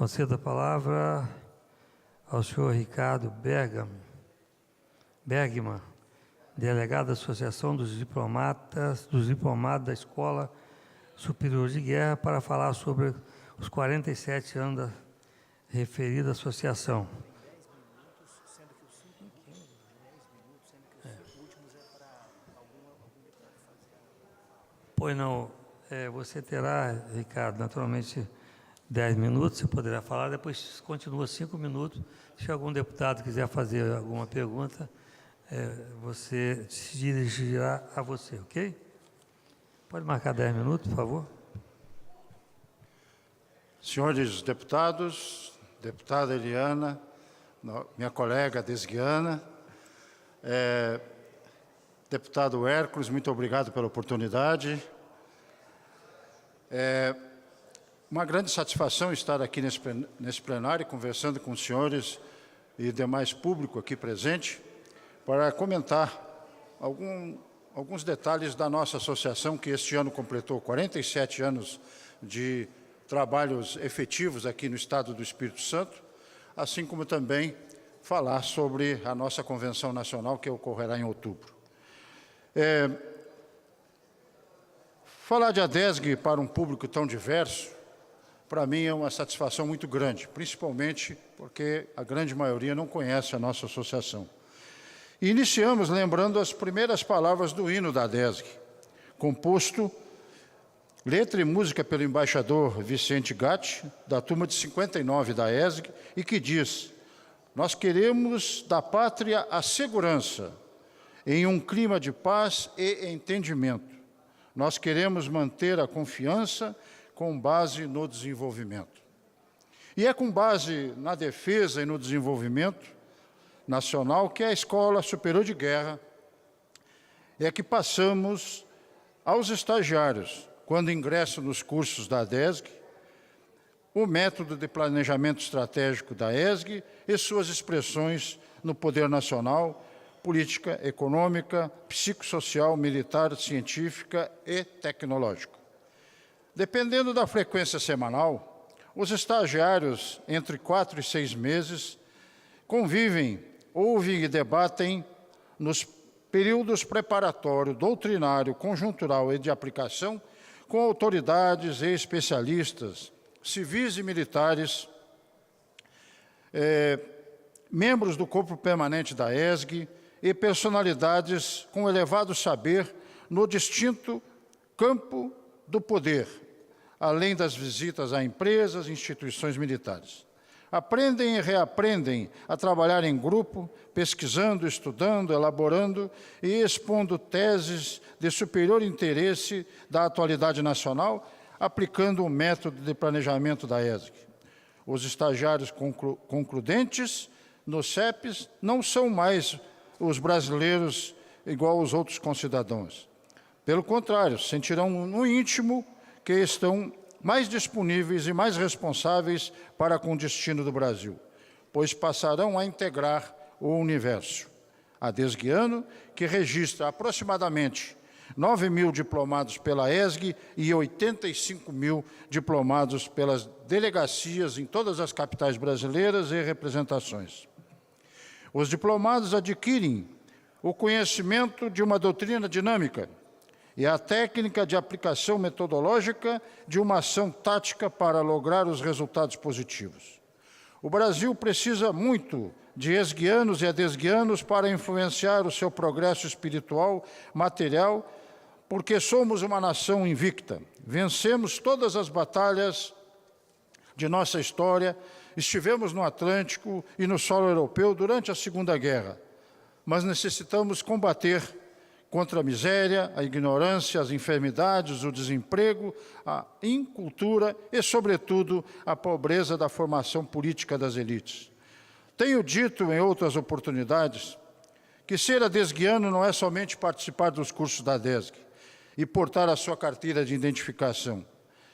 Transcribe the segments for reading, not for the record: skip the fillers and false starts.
Concedo a palavra ao senhor Ricardo Bergman, delegado da Associação dos Diplomados da Escola Superior de Guerra, para falar sobre os 47 anos da referida associação. Pois não, você terá, Ricardo, naturalmente 10 minutos, você poderá falar, depois continua 5 minutos. Se algum deputado quiser fazer alguma pergunta, você se dirigirá a você, ok? Pode marcar 10 minutos, por favor. Senhores deputados, deputada Eliana, minha colega Desguiana, deputado Hércules, muito obrigado pela oportunidade. Uma grande satisfação estar aqui nesse plenário, conversando com os senhores e demais público aqui presente, para comentar alguns detalhes da nossa associação, que este ano completou 47 anos de trabalhos efetivos aqui no Estado do Espírito Santo, assim como também falar sobre a nossa Convenção Nacional, que ocorrerá em outubro. Falar de ADESG para um público tão diverso, para mim é uma satisfação muito grande, principalmente porque a grande maioria não conhece a nossa associação. E iniciamos lembrando as primeiras palavras do hino da ADESG, composto, letra e música pelo embaixador Vicente Gatti, da turma de 59 da ESG, e que diz: nós queremos da pátria a segurança, em um clima de paz e entendimento. Nós queremos manter a confiança com base no desenvolvimento. E é com base na defesa e no desenvolvimento nacional que a Escola Superior de Guerra é que passamos aos estagiários, quando ingressam nos cursos da ADESG, o método de planejamento estratégico da ESG e suas expressões no poder nacional, política, econômica, psicossocial, militar, científica e tecnológica. Dependendo da frequência semanal, os estagiários, entre 4 e 6 meses, convivem, ouvem e debatem nos períodos preparatório, doutrinário, conjuntural e de aplicação com autoridades e especialistas, civis e militares, membros do corpo permanente da ESG e personalidades com elevado saber no distinto campo do poder, além das visitas a empresas e instituições militares. Aprendem e reaprendem a trabalhar em grupo, pesquisando, estudando, elaborando e expondo teses de superior interesse da atualidade nacional, aplicando o método de planejamento da ESG. Os estagiários concludentes nos CEPs não são mais os brasileiros igual aos outros concidadãos. Pelo contrário, sentirão no íntimo que estão mais disponíveis e mais responsáveis para com o destino do Brasil, pois passarão a integrar o universo. ADESGiano, que registra aproximadamente 9 mil diplomados pela ESG e 85 mil diplomados pelas delegacias em todas as capitais brasileiras e representações. Os diplomados adquirem o conhecimento de uma doutrina dinâmica e a técnica de aplicação metodológica de uma ação tática para lograr os resultados positivos. O Brasil precisa muito de esguianos e adesguianos para influenciar o seu progresso espiritual, material, porque somos uma nação invicta. Vencemos todas as batalhas de nossa história, estivemos no Atlântico e no solo europeu durante a Segunda Guerra, mas necessitamos combater contra a miséria, a ignorância, as enfermidades, o desemprego, a incultura e, sobretudo, a pobreza da formação política das elites. Tenho dito em outras oportunidades que ser adesguiano não é somente participar dos cursos da ADESG e portar a sua carteira de identificação.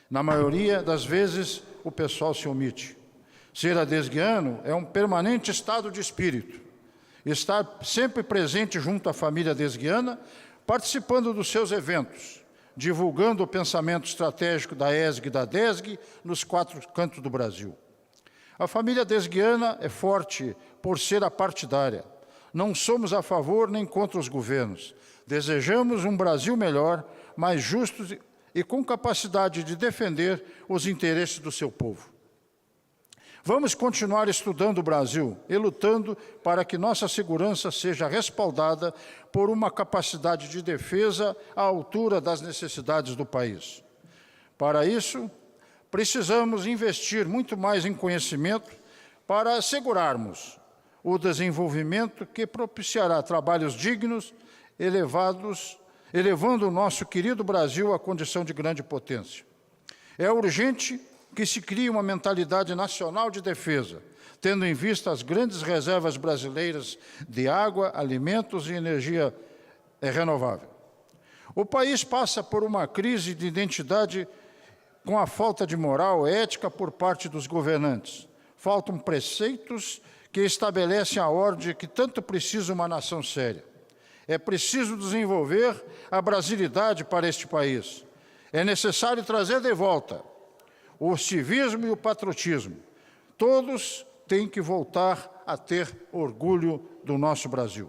Na maioria das vezes, o pessoal se omite. Ser adesguiano é um permanente estado de espírito. Estar sempre presente junto à família adesguiana, participando dos seus eventos, divulgando o pensamento estratégico da ESG e da ADESG nos 4 cantos do Brasil. A família desguiana é forte por ser apartidária. Não somos a favor nem contra os governos. Desejamos um Brasil melhor, mais justo e com capacidade de defender os interesses do seu povo. Vamos continuar estudando o Brasil e lutando para que nossa segurança seja respaldada por uma capacidade de defesa à altura das necessidades do país. Para isso, precisamos investir muito mais em conhecimento para assegurarmos o desenvolvimento que propiciará trabalhos dignos, elevando o nosso querido Brasil à condição de grande potência. É urgente que se crie uma mentalidade nacional de defesa, tendo em vista as grandes reservas brasileiras de água, alimentos e energia renovável. O país passa por uma crise de identidade com a falta de moral, ética por parte dos governantes. Faltam preceitos que estabelecem a ordem que tanto precisa uma nação séria. É preciso desenvolver a brasilidade para este país. É necessário trazer de volta o civismo e o patriotismo. Todos têm que voltar a ter orgulho do nosso Brasil.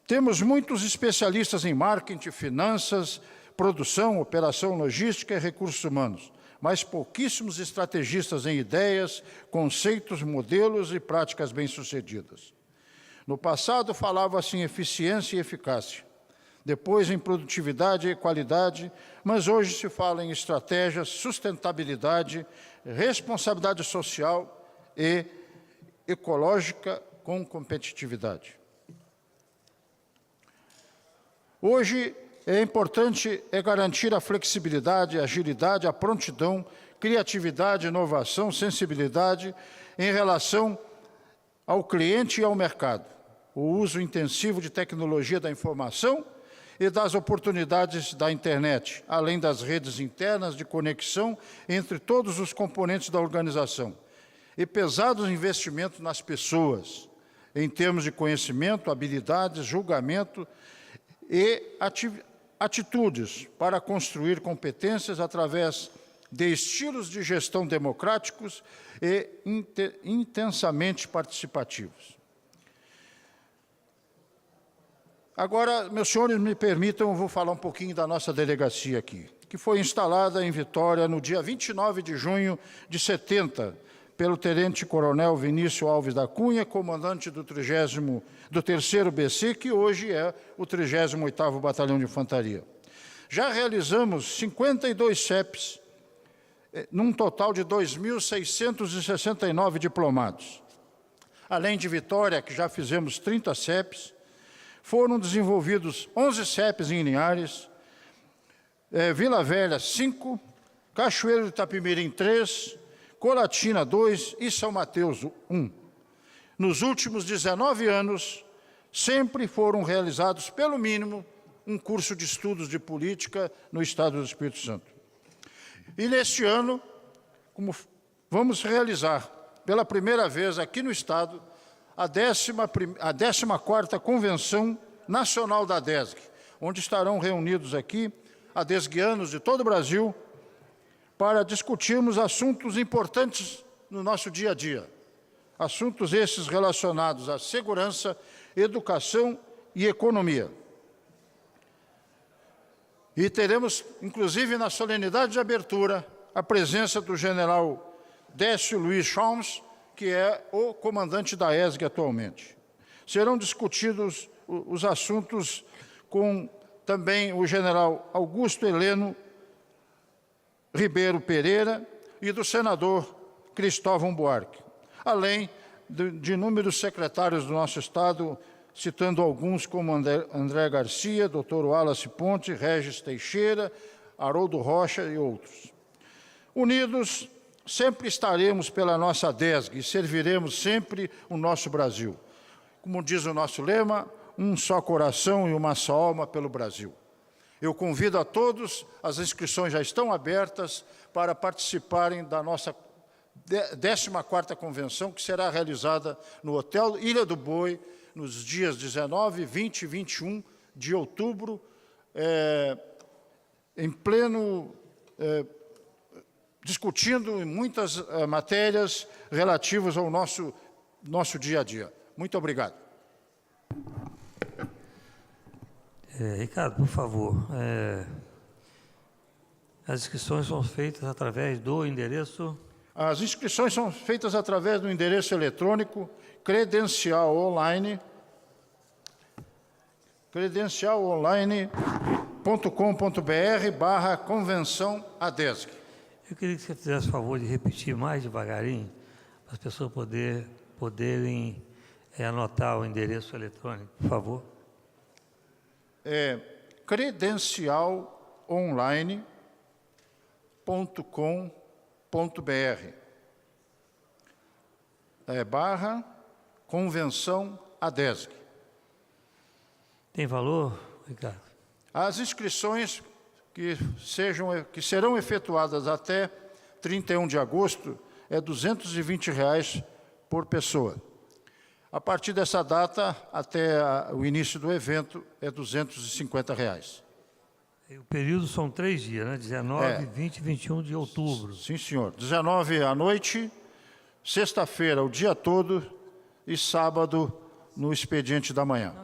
Temos muitos especialistas em marketing, finanças, produção, operação logística e recursos humanos, mas pouquíssimos estrategistas em ideias, conceitos, modelos e práticas bem-sucedidas. No passado falava-se em eficiência e eficácia, depois em produtividade e qualidade, mas hoje se fala em estratégia, sustentabilidade, responsabilidade social e ecológica com competitividade. Hoje é importante garantir a flexibilidade, a agilidade, a prontidão, criatividade, inovação, sensibilidade em relação ao cliente e ao mercado, o uso intensivo de tecnologia da informação e das oportunidades da internet, além das redes internas de conexão entre todos os componentes da organização, e pesados investimentos nas pessoas, em termos de conhecimento, habilidades, julgamento e atitudes para construir competências através de estilos de gestão democráticos e intensamente participativos. Agora, meus senhores, me permitam, eu vou falar um pouquinho da nossa delegacia aqui, que foi instalada em Vitória no dia 29 de junho de 70, pelo tenente-coronel Vinícius Alves da Cunha, comandante do 3º BC, que hoje é o 38º Batalhão de Infantaria. Já realizamos 52 CEPs, num total de 2.669 diplomados. Além de Vitória, que já fizemos 30 CEPs, foram desenvolvidos 11 CEPs em Linhares, Vila Velha 5, Cachoeiro de Itapemirim 3, Colatina 2 e São Mateus 1. Nos últimos 19 anos, sempre foram realizados, pelo mínimo, um curso de estudos de política no Estado do Espírito Santo. E neste ano, vamos realizar, pela primeira vez aqui no Estado, a 14ª Convenção Nacional da DESG, onde estarão reunidos aqui adesguianos de todo o Brasil para discutirmos assuntos importantes no nosso dia a dia. Assuntos esses relacionados à segurança, educação e economia. E teremos, inclusive, na solenidade de abertura, a presença do general Décio Luiz Chalmers, que é o comandante da ESG atualmente. Serão discutidos os assuntos com também o general Augusto Heleno Ribeiro Pereira e do senador Cristóvão Buarque, além de inúmeros secretários do nosso Estado, citando alguns como André Garcia, Dr. Wallace Ponte, Regis Teixeira, Haroldo Rocha e outros. Unidos, sempre estaremos pela nossa DESG e serviremos sempre o nosso Brasil. Como diz o nosso lema, um só coração e uma só alma pelo Brasil. Eu convido a todos, as inscrições já estão abertas para participarem da nossa 14ª Convenção, que será realizada no Hotel Ilha do Boi, nos dias 19, 20 e 21 de outubro, em pleno discutindo em muitas matérias relativas ao nosso dia a dia. Muito obrigado. Ricardo, por favor, as inscrições são feitas através do endereço... As inscrições são feitas através do endereço eletrônico credencialonline.com.br/convenção ADESG. Eu queria que você fizesse o favor de repetir mais devagarinho, para as pessoas poderem anotar o endereço eletrônico, por favor. credencialonline.com.br /convenção ADESG. Tem valor, Ricardo? As inscrições que serão efetuadas até 31 de agosto é R$ 220 por pessoa. A partir dessa data, até o início do evento, é R$ 250. O período são 3 dias, né? 19, 20 e 21 de outubro. Sim, senhor. 19 à noite, sexta-feira o dia todo e sábado no expediente da manhã.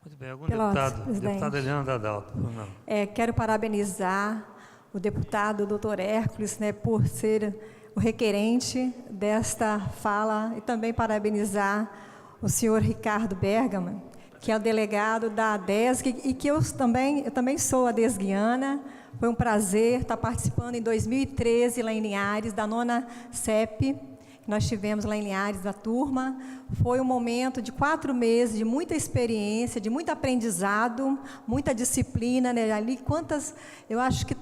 Muito bem. Algum deputado? Deputada Eliana Dadalto. Não. Quero parabenizar o deputado Dr. Hércules, né, por ser o requerente desta fala e também parabenizar o senhor Ricardo Bergman, que é o delegado da ADESG e que eu também sou adesguiana. Foi um prazer estar participando em 2013 lá em Linhares, da 9ª CEP, que nós tivemos lá em Linhares, da turma. Foi um momento de 4 meses, de muita experiência, de muito aprendizado, muita disciplina, né? Ali, eu acho que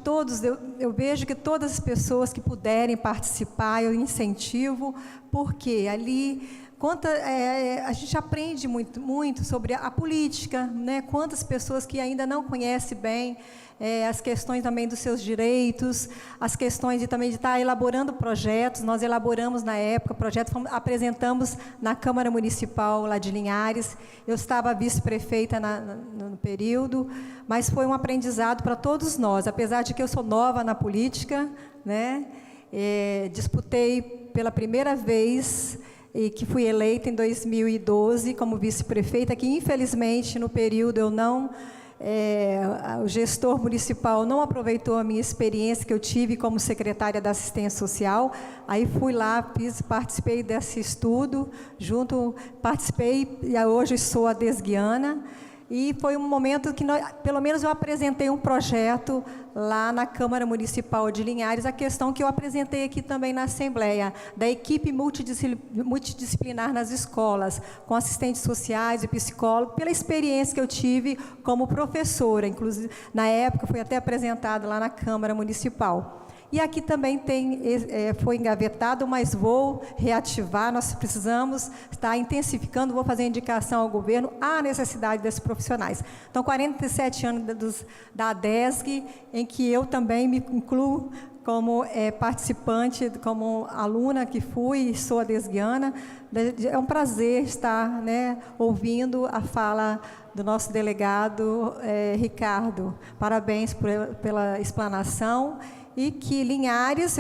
eu vejo que todas as pessoas que puderem participar, eu incentivo, porque ali... a gente aprende muito sobre a política, né? Quantas pessoas que ainda não conhecem bem as questões também dos seus direitos, as questões também de estar elaborando projetos. Nós elaboramos na época projetos, apresentamos na Câmara Municipal lá de Linhares. Eu estava vice-prefeita no período, mas foi um aprendizado para todos nós, apesar de que eu sou nova na política, né? Disputei pela primeira vez e que fui eleita em 2012 como vice-prefeita, que infelizmente no período o gestor municipal não aproveitou a minha experiência que eu tive como secretária da assistência social. Aí fui lá, participei desse estudo, participei e hoje sou adesguiana. E foi um momento que, pelo menos eu apresentei um projeto lá na Câmara Municipal de Linhares, a questão que eu apresentei aqui também na Assembleia, da equipe multidisciplinar nas escolas, com assistentes sociais e psicólogos, pela experiência que eu tive como professora. Inclusive, na época, foi até apresentado lá na Câmara Municipal. E aqui também foi engavetado, mas vou reativar, nós precisamos estar intensificando, vou fazer indicação ao governo, à necessidade desses profissionais. Então, 47 anos da ADESG, em que eu também me incluo como participante, como aluna que fui e sou adesguiana. É um prazer estar, né, ouvindo a fala do nosso delegado Ricardo. Parabéns pela explanação. E que Linhares,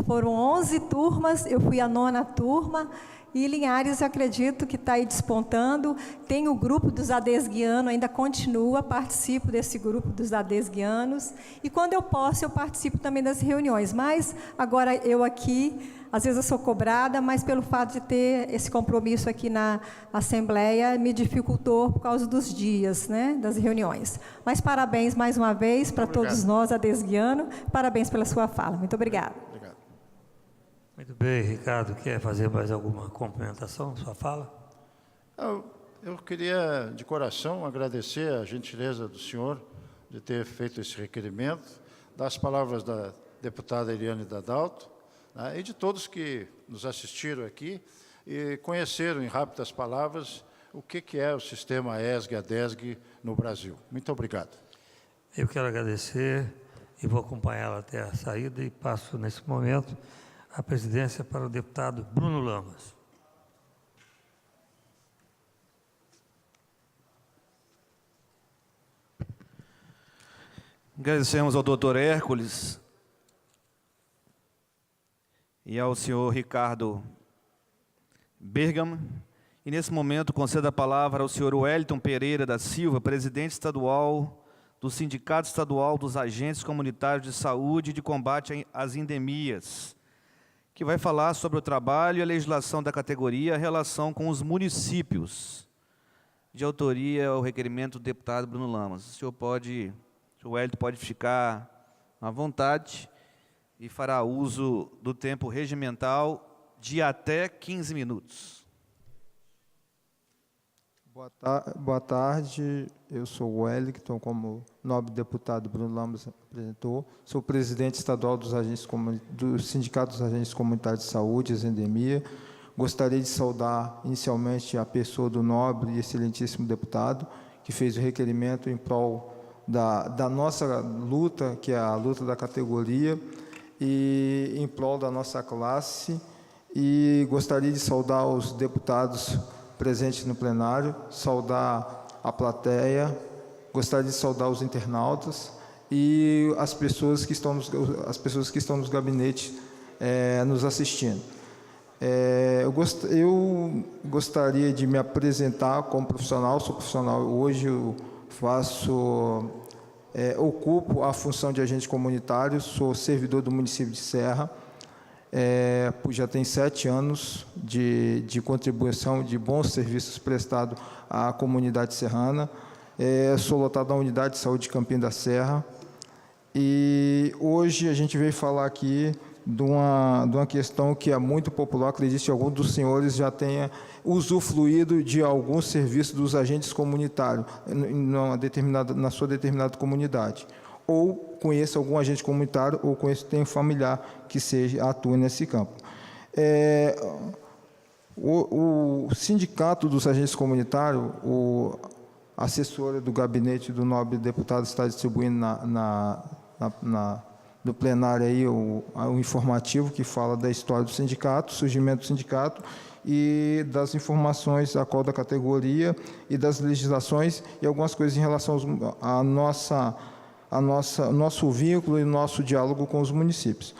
foram 11 turmas, eu fui a 9ª turma, e Linhares, eu acredito que está aí despontando. Tem o grupo dos adesguianos, ainda continua, participo desse grupo dos adesguianos, e quando eu posso, eu participo também das reuniões, mas agora eu aqui, às vezes eu sou cobrada, mas pelo fato de ter esse compromisso aqui na Assembleia, me dificultou por causa dos dias, né, das reuniões. Mas parabéns mais uma vez para todos nós, adesguianos, parabéns pela sua fala. Muito obrigada. Obrigado. Muito bem, Ricardo, quer fazer mais alguma complementação na sua fala? Eu queria, de coração, agradecer a gentileza do senhor de ter feito esse requerimento, das palavras da deputada Eliane Dadalto, né, e de todos que nos assistiram aqui e conheceram, em rápidas palavras, o que é o sistema ESG-ADESG no Brasil. Muito obrigado. Eu quero agradecer e vou acompanhá-la até a saída e passo, nesse momento, a presidência para o deputado Bruno Lamas. Agradecemos ao doutor Hércules e ao senhor Ricardo Bergam. E, nesse momento, concedo a palavra ao senhor Wellington Pereira da Silva, presidente estadual do Sindicato Estadual dos Agentes Comunitários de Saúde e de Combate às Endemias, que vai falar sobre o trabalho e a legislação da categoria, a relação com os municípios. De autoria, o requerimento do deputado Bruno Lamas. O senhor Wellington pode ficar à vontade e fará uso do tempo regimental de até 15 minutos. Boa tarde, eu sou o Wellington, como o nobre deputado Bruno Lamas apresentou, sou presidente estadual do Sindicato dos Agentes Comunitários de Saúde, Endemia. Gostaria de saudar inicialmente a pessoa do nobre e excelentíssimo deputado, que fez o requerimento em prol da nossa luta, que é a luta da categoria, e em prol da nossa classe. E gostaria de saudar os deputados presentes no plenário, saudar a plateia, gostaria de saudar os internautas e as pessoas que estão nos gabinetes nos assistindo. Eu gostaria de me apresentar como profissional. Sou profissional hoje, eu ocupo a função de agente comunitário, sou servidor do município de Serra, já tem 7 anos de contribuição, de bons serviços prestados à comunidade serrana. Sou lotado da Unidade de Saúde de Campina da Serra. E hoje a gente veio falar aqui de uma questão que é muito popular. Acredito que algum dos senhores já tenha usufruído de algum serviço dos agentes comunitários na sua determinada comunidade. Ou conheça algum agente comunitário, ou tem um familiar que atue nesse campo. O Sindicato dos Agentes Comunitários, a assessora do gabinete do nobre deputado está distribuindo no plenário aí o informativo que fala da história do sindicato, surgimento do sindicato e das informações da qual da categoria e das legislações e algumas coisas em relação nosso vínculo e nosso diálogo com os municípios.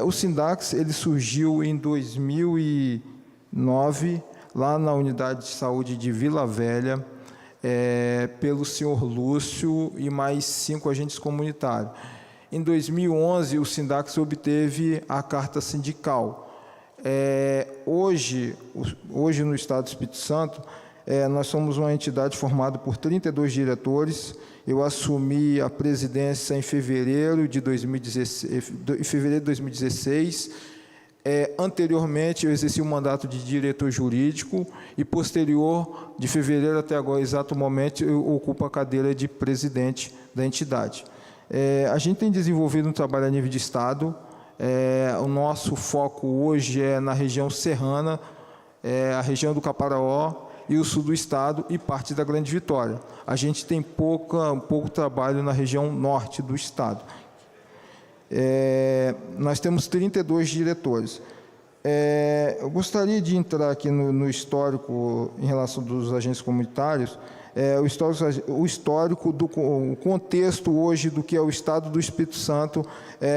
O Sindax ele surgiu em 2009, lá na Unidade de Saúde de Vila Velha, pelo senhor Lúcio e mais 5 agentes comunitários. Em 2011, o Sindax obteve a carta sindical. Hoje, no Estado do Espírito Santo, nós somos uma entidade formada por 32 diretores. Eu assumi a presidência em fevereiro de 2016. Anteriormente, eu exerci o mandato de diretor jurídico e, posterior, de fevereiro até agora, exato momento, eu ocupo a cadeira de presidente da entidade. A gente tem desenvolvido um trabalho a nível de Estado. O nosso foco hoje é na região serrana, a região do Caparaó e o sul do Estado e parte da Grande Vitória. A gente tem pouco trabalho na região norte do Estado. Nós temos 32 diretores. Eu gostaria de entrar aqui no histórico em relação dos agentes comunitários, o histórico do contexto hoje do que é o Estado do Espírito Santo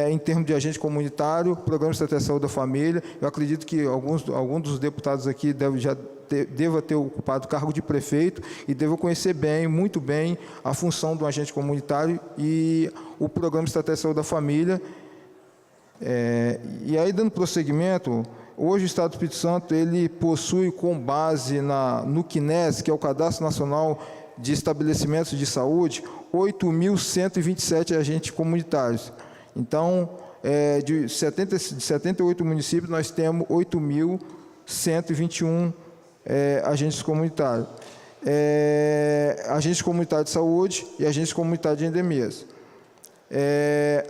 em termos de agente comunitário, Programa de Estratégia de Saúde da Família. Eu acredito que alguns dos deputados aqui deva ter ocupado o cargo de prefeito e deva conhecer muito bem a função do agente comunitário e o Programa de Estratégia de Saúde da Família. E aí, dando prosseguimento, hoje o Estado do Espírito Santo ele possui, com base no CNES, que é o Cadastro Nacional de Estabelecimentos de Saúde, 8.127 agentes comunitários. Então, de 78 municípios, nós temos 8.121 agentes comunitários. Agentes comunitários de saúde e agentes comunitários de endemias.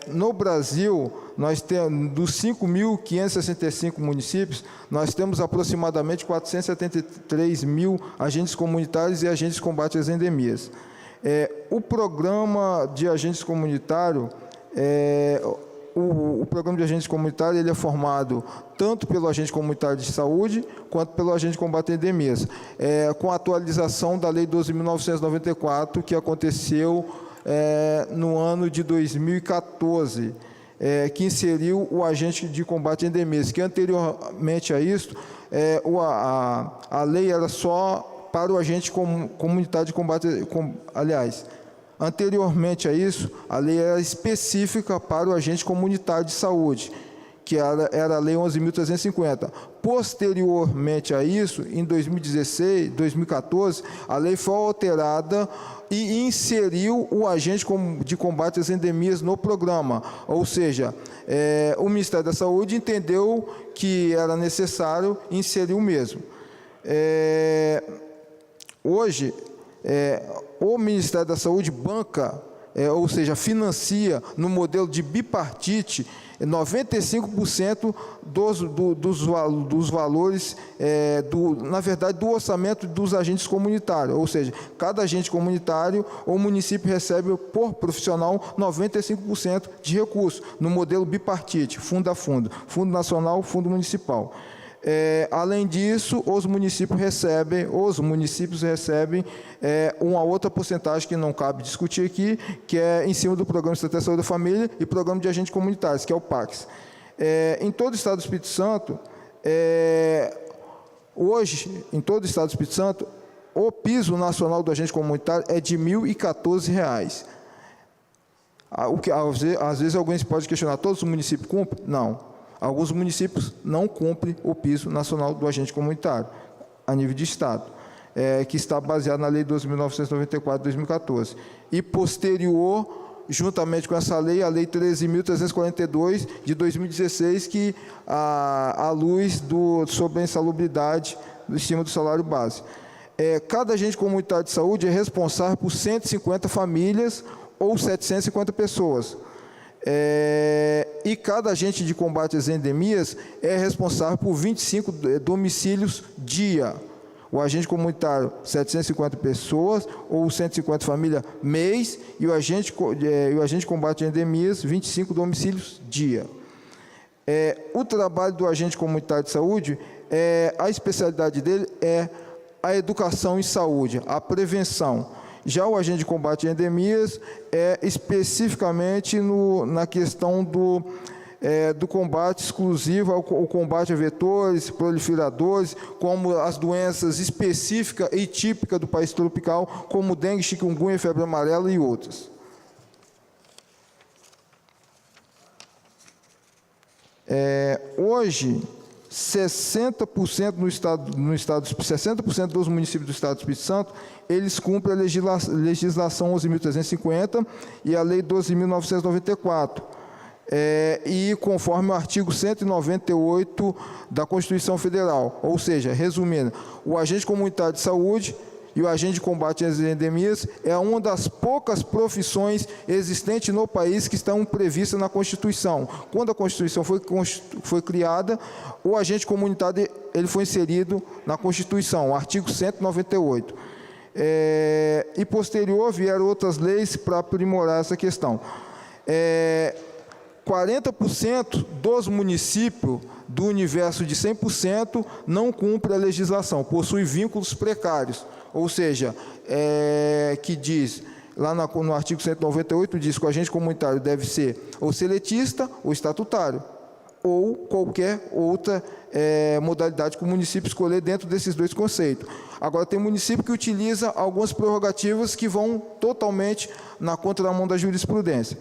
No Brasil, nós temos, dos 5.565 municípios, nós temos aproximadamente 473 mil agentes comunitários e agentes de combate às endemias. O programa de agentes comunitários, o programa de agentes comunitários ele é formado tanto pelo agente comunitário de saúde quanto pelo agente de combate a endemias, com a atualização da Lei 12.994, que aconteceu no ano de 2014. que inseriu o agente de combate a endemias, que anteriormente a isso, a lei era só para o agente comunitário de combate, aliás, anteriormente a isso, a lei era específica para o agente comunitário de saúde, que era a Lei 11.350. Posteriormente a isso, em 2014, a lei foi alterada e inseriu o agente de combate às endemias no programa. Ou seja, o Ministério da Saúde entendeu que era necessário inserir o mesmo. Hoje, o Ministério da Saúde banca, ou seja, financia no modelo de bipartite 95% dos valores, na verdade, do orçamento dos agentes comunitários. Ou seja, cada agente comunitário, o município recebe por profissional 95% de recursos, no modelo bipartite, fundo a fundo, fundo nacional, fundo municipal. Além disso, os municípios recebem uma outra porcentagem que não cabe discutir aqui, que é em cima do Programa de Estratégia de Saúde da Família e Programa de Agentes Comunitários, que é o PACS. Em todo o Estado do Espírito Santo, hoje, em todo o Estado do Espírito Santo, o piso nacional do agente comunitário é de R$ 1.014. O que, às vezes alguém pode questionar, todos os municípios cumprem? Não. Alguns municípios não cumprem o piso nacional do agente comunitário, a nível de Estado, que está baseado na Lei 12.994 de 2014. E posterior, juntamente com essa lei, a Lei 13.342 de 2016, que à luz sobre a insalubridade em cima do salário base. Cada agente comunitário de saúde é responsável por 150 famílias ou 750 pessoas. E cada agente de combate às endemias é responsável por 25 domicílios dia. O agente comunitário, 750 pessoas ou 150 famílias mês, e o agente de combate a endemias, 25 domicílios dia. O trabalho do agente comunitário de saúde, a especialidade dele é a educação em saúde, a prevenção. Já o agente de combate a endemias é especificamente na questão do combate exclusivo ao combate a vetores, proliferadores, como as doenças específicas e típicas do país tropical, como dengue, chikungunya, febre amarela e outras. Hoje, 60% 60% dos municípios do Estado do Espírito Santo, eles cumprem a legislação 11.350 e a Lei 12.994. E conforme o artigo 198 da Constituição Federal. Ou seja, resumindo, o agente comunitário de saúde e o agente de combate às endemias é uma das poucas profissões existentes no país que estão previstas na Constituição. Quando a Constituição foi criada, o agente comunitário ele foi inserido na Constituição, o artigo 198. E posterior vieram outras leis para aprimorar essa questão. 40% dos municípios do universo de 100% não cumpre a legislação, possui vínculos precários. Ou seja, que diz, lá no artigo 198, diz que o agente comunitário deve ser ou seletista ou estatutário, ou qualquer outra modalidade que o município escolher dentro desses dois conceitos. Agora, tem município que utiliza algumas prerrogativas que vão totalmente na contramão da jurisprudência.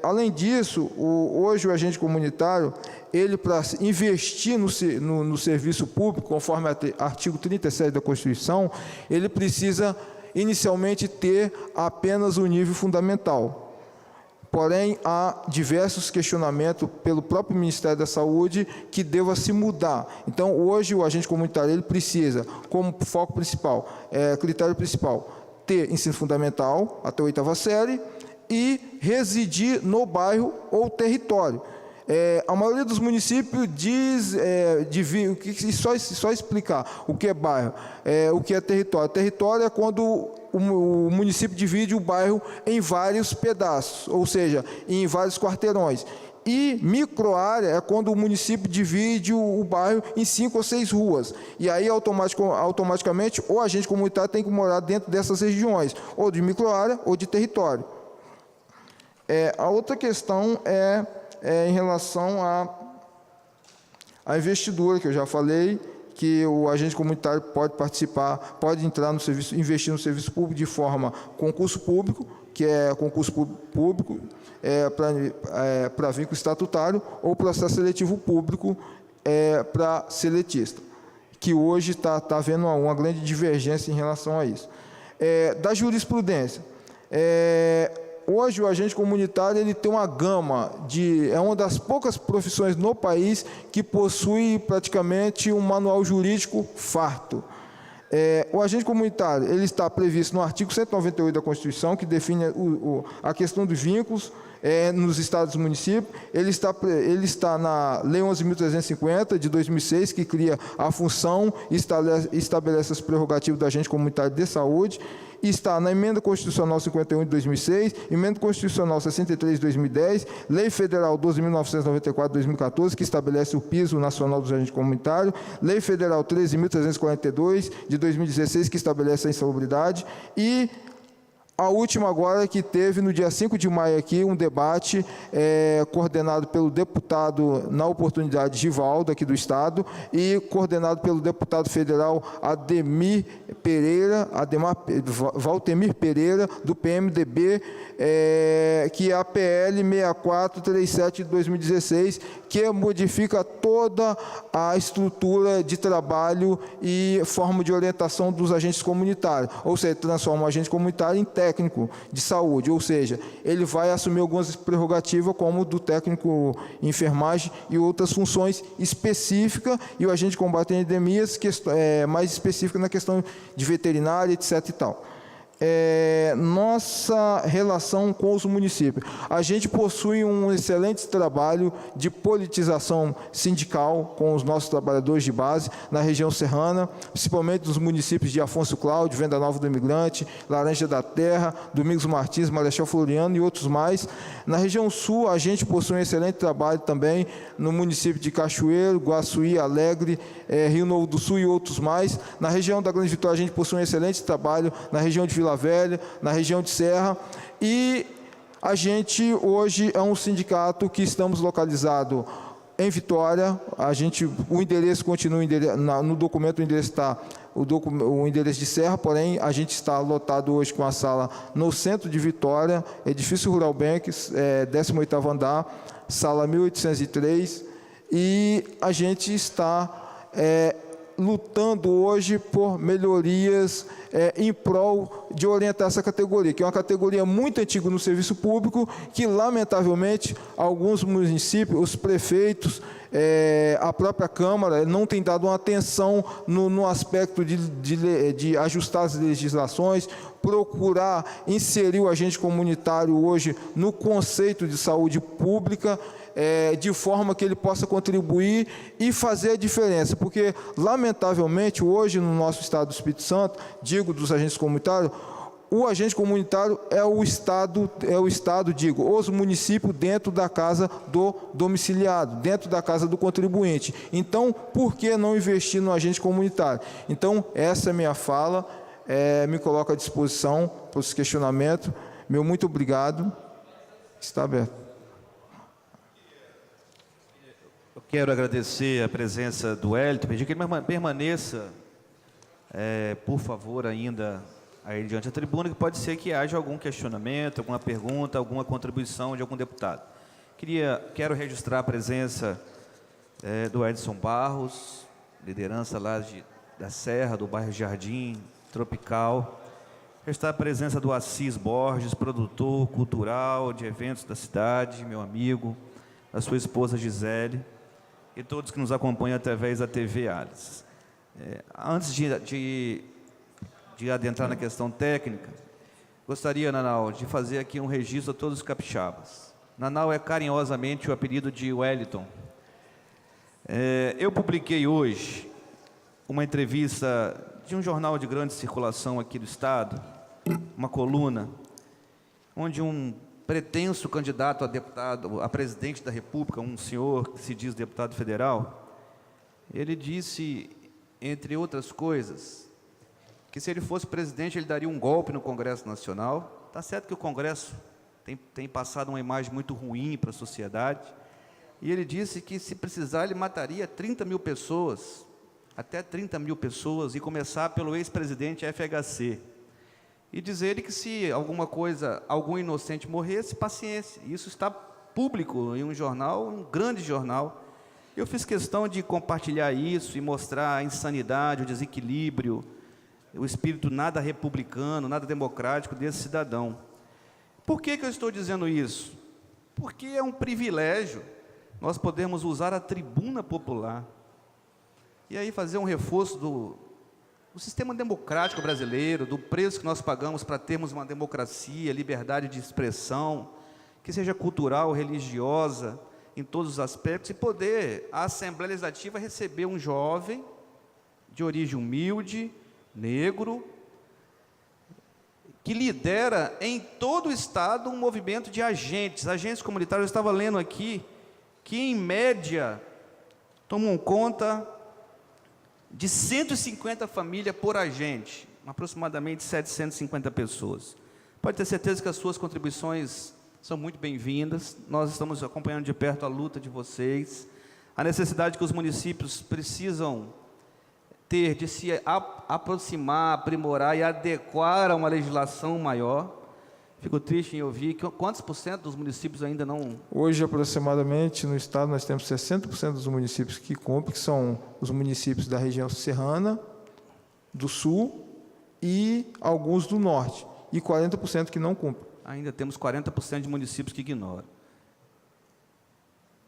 Além disso, hoje o agente comunitário, ele para investir no serviço público, conforme o artigo 37 da Constituição, ele precisa inicialmente ter apenas o nível fundamental. Porém, há diversos questionamentos pelo próprio Ministério da Saúde que deva se mudar. Então, hoje o agente comunitário ele precisa, como foco principal, critério principal, ter ensino fundamental até a 8ª série, e residir no bairro ou território. A maioria dos municípios diz, só explicar o que é bairro, o que é território. Território é quando o município divide o bairro em vários pedaços, ou seja, em vários quarteirões. E microárea é quando o município divide o bairro em 5 ou 6 ruas. E aí, automaticamente, o agente comunitário tem que morar dentro dessas regiões, ou de microárea ou de território. A outra questão é em relação à investidura, que eu já falei, que o agente comunitário pode participar, pode entrar no serviço, investir no serviço público de forma concurso público, que é concurso público para vínculo estatutário, ou processo seletivo público para seletista, que hoje está havendo uma grande divergência em relação a isso. Da jurisprudência, hoje o agente comunitário ele tem uma gama é uma das poucas profissões no país que possui praticamente um manual jurídico farto. O agente comunitário ele está previsto no artigo 198 da Constituição, que define a questão dos vínculos nos estados e municípios. Ele está na Lei 11.350, de 2006, que cria a função e estabelece as prerrogativas do agente comunitário de saúde. Está na Emenda Constitucional 51 de 2006, Emenda Constitucional 63 de 2010, Lei Federal 12.994 de 2014, que estabelece o piso nacional dos agentes comunitários, Lei Federal 13.342 de 2016, que estabelece a insalubridade, e a última agora, que teve no dia 5 de maio aqui um debate coordenado pelo deputado, na oportunidade, Givaldo, aqui do Estado, e coordenado pelo deputado federal Valtemir Pereira, do PMDB, que é a PL 6437 de 2016, que modifica toda a estrutura de trabalho e forma de orientação dos agentes comunitários, ou seja, transforma o agente comunitário em técnico de saúde, ou seja, ele vai assumir algumas prerrogativas como do técnico em enfermagem e outras funções específicas, e o agente de combate a endemias mais específico na questão de veterinária, etc. e tal. Nossa relação com os municípios. A gente possui um excelente trabalho de politização sindical com os nossos trabalhadores de base na região serrana, principalmente nos municípios de Afonso Cláudio, Venda Nova do Imigrante, Laranja da Terra, Domingos Martins, Marechal Floriano e outros mais. Na região sul, a gente possui um excelente trabalho também no município de Cachoeiro, Guaçuí, Alegre, Rio Novo do Sul e outros mais. Na região da Grande Vitória, a gente possui um excelente trabalho na região de Vila Velha, na região de Serra, e a gente hoje é um sindicato que estamos localizado em Vitória. O endereço continua, no documento o endereço está o endereço de Serra, porém a gente está lotado hoje com a sala no centro de Vitória, edifício Rural Banks, 18º andar, sala 1803, e a gente está lutando hoje por melhorias em prol de orientar essa categoria, que é uma categoria muito antiga no serviço público, que, lamentavelmente, alguns municípios, os prefeitos, a própria Câmara, não tem dado uma atenção no aspecto de ajustar as legislações, procurar inserir o agente comunitário hoje no conceito de saúde pública, de forma que ele possa contribuir e fazer a diferença, porque, lamentavelmente, hoje no nosso Estado do Espírito Santo, digo dos agentes comunitários, o agente comunitário é o Estado, os municípios dentro da casa do domiciliado, dentro da casa do contribuinte. Então, por que não investir no agente comunitário? Então, essa é a minha fala, me coloco à disposição para os questionamentos. Meu muito obrigado. Está aberto. Eu quero agradecer a presença do Wellington, pedir que ele permaneça, por favor, ainda aí diante da tribuna, que pode ser que haja algum questionamento, alguma pergunta, alguma contribuição de algum deputado. Quero registrar a presença do Edson Barros, liderança lá da Serra, do bairro Jardim Tropical. Registrar a presença do Assis Borges, produtor cultural de eventos da cidade, meu amigo, da sua esposa Gisele, e todos que nos acompanham através da TV Alice. Antes de adentrar na questão técnica, gostaria, Nanau, de fazer aqui um registro a todos os capixabas. Nanau é carinhosamente o apelido de Wellington. Eu publiquei hoje uma entrevista de um jornal de grande circulação aqui do Estado, uma coluna, onde um pretenso candidato a deputado, a presidente da República, um senhor que se diz deputado federal, ele disse, entre outras coisas, que se ele fosse presidente, ele daria um golpe no Congresso Nacional. Está certo que o Congresso tem passado uma imagem muito ruim para a sociedade. E ele disse que, se precisar, ele mataria 30 mil pessoas, até 30 mil pessoas, e começar pelo ex-presidente FHC. E dizer ele que, se algum inocente morresse, paciência. Isso está público em um jornal, um grande jornal. Eu fiz questão de compartilhar isso e mostrar a insanidade, o desequilíbrio, o espírito nada republicano, nada democrático desse cidadão. Por que eu estou dizendo isso? Porque é um privilégio nós podemos usar a tribuna popular e aí fazer um reforço do sistema democrático brasileiro, do preço que nós pagamos para termos uma democracia, liberdade de expressão, que seja cultural, religiosa, em todos os aspectos, e poder a Assembleia Legislativa receber um jovem de origem humilde, negro, que lidera em todo o Estado um movimento de agentes comunitários. Eu estava lendo aqui que, em média, tomam conta de 150 famílias por agente, aproximadamente 750 pessoas. Pode ter certeza que as suas contribuições são muito bem-vindas. Nós estamos acompanhando de perto a luta de vocês, a necessidade que os municípios precisam ter de se aproximar, aprimorar e adequar a uma legislação maior. Fico triste em ouvir que quantos por cento dos municípios ainda não... Hoje, aproximadamente, no estado, nós temos 60% dos municípios que cumprem, que são os municípios da região serrana, do sul e alguns do norte, e 40% que não cumprem. Ainda temos 40% de municípios que ignoram.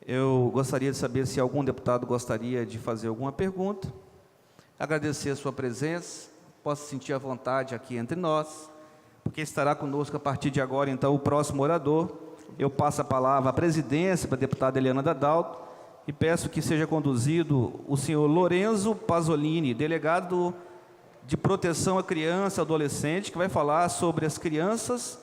Eu gostaria de saber se algum deputado gostaria de fazer alguma pergunta. Agradecer a sua presença, posso sentir à vontade aqui entre nós, porque estará conosco a partir de agora, então, o próximo orador. Eu passo a palavra à presidência para a deputada Eliana Dadalto e peço que seja conduzido o senhor Lorenzo Pasolini, delegado de proteção à criança e adolescente, que vai falar sobre as crianças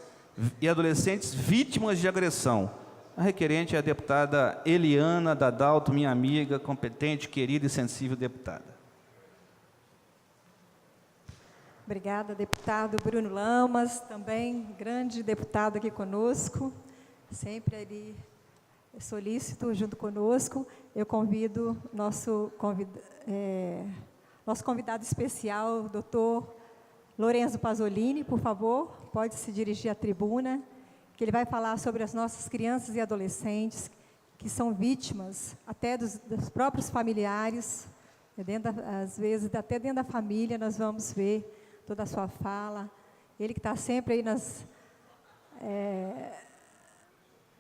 e adolescentes vítimas de agressão. A requerente é a deputada Eliana Dadalto, minha amiga, competente, querida e sensível deputada. Obrigada, deputado Bruno Lamas, também grande deputado aqui conosco, sempre ali solícito junto conosco. Eu convido nosso convidado especial, o doutor Lorenzo Pasolini, por favor, pode se dirigir à tribuna, que ele vai falar sobre as nossas crianças e adolescentes que são vítimas até dos próprios familiares, às vezes até dentro da família. Nós vamos ver toda a sua fala. Ele que está sempre aí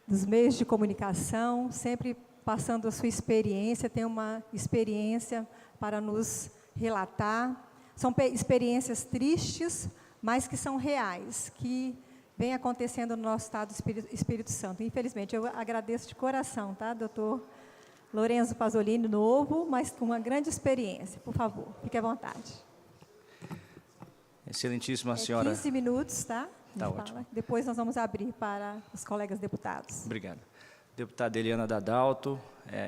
nos meios de comunicação, sempre passando a sua experiência, tem uma experiência para nos relatar. São experiências tristes, mas que são reais, que vem acontecendo no nosso estado do Espírito Santo. Infelizmente, eu agradeço de coração, tá, doutor Lorenzo Pasolini, novo, mas com uma grande experiência. Por favor, fique à vontade. Excelentíssima senhora. 15 minutos, tá? Tá ótimo. Depois nós vamos abrir para os colegas deputados. Obrigado. Deputada Eliana Dadalto,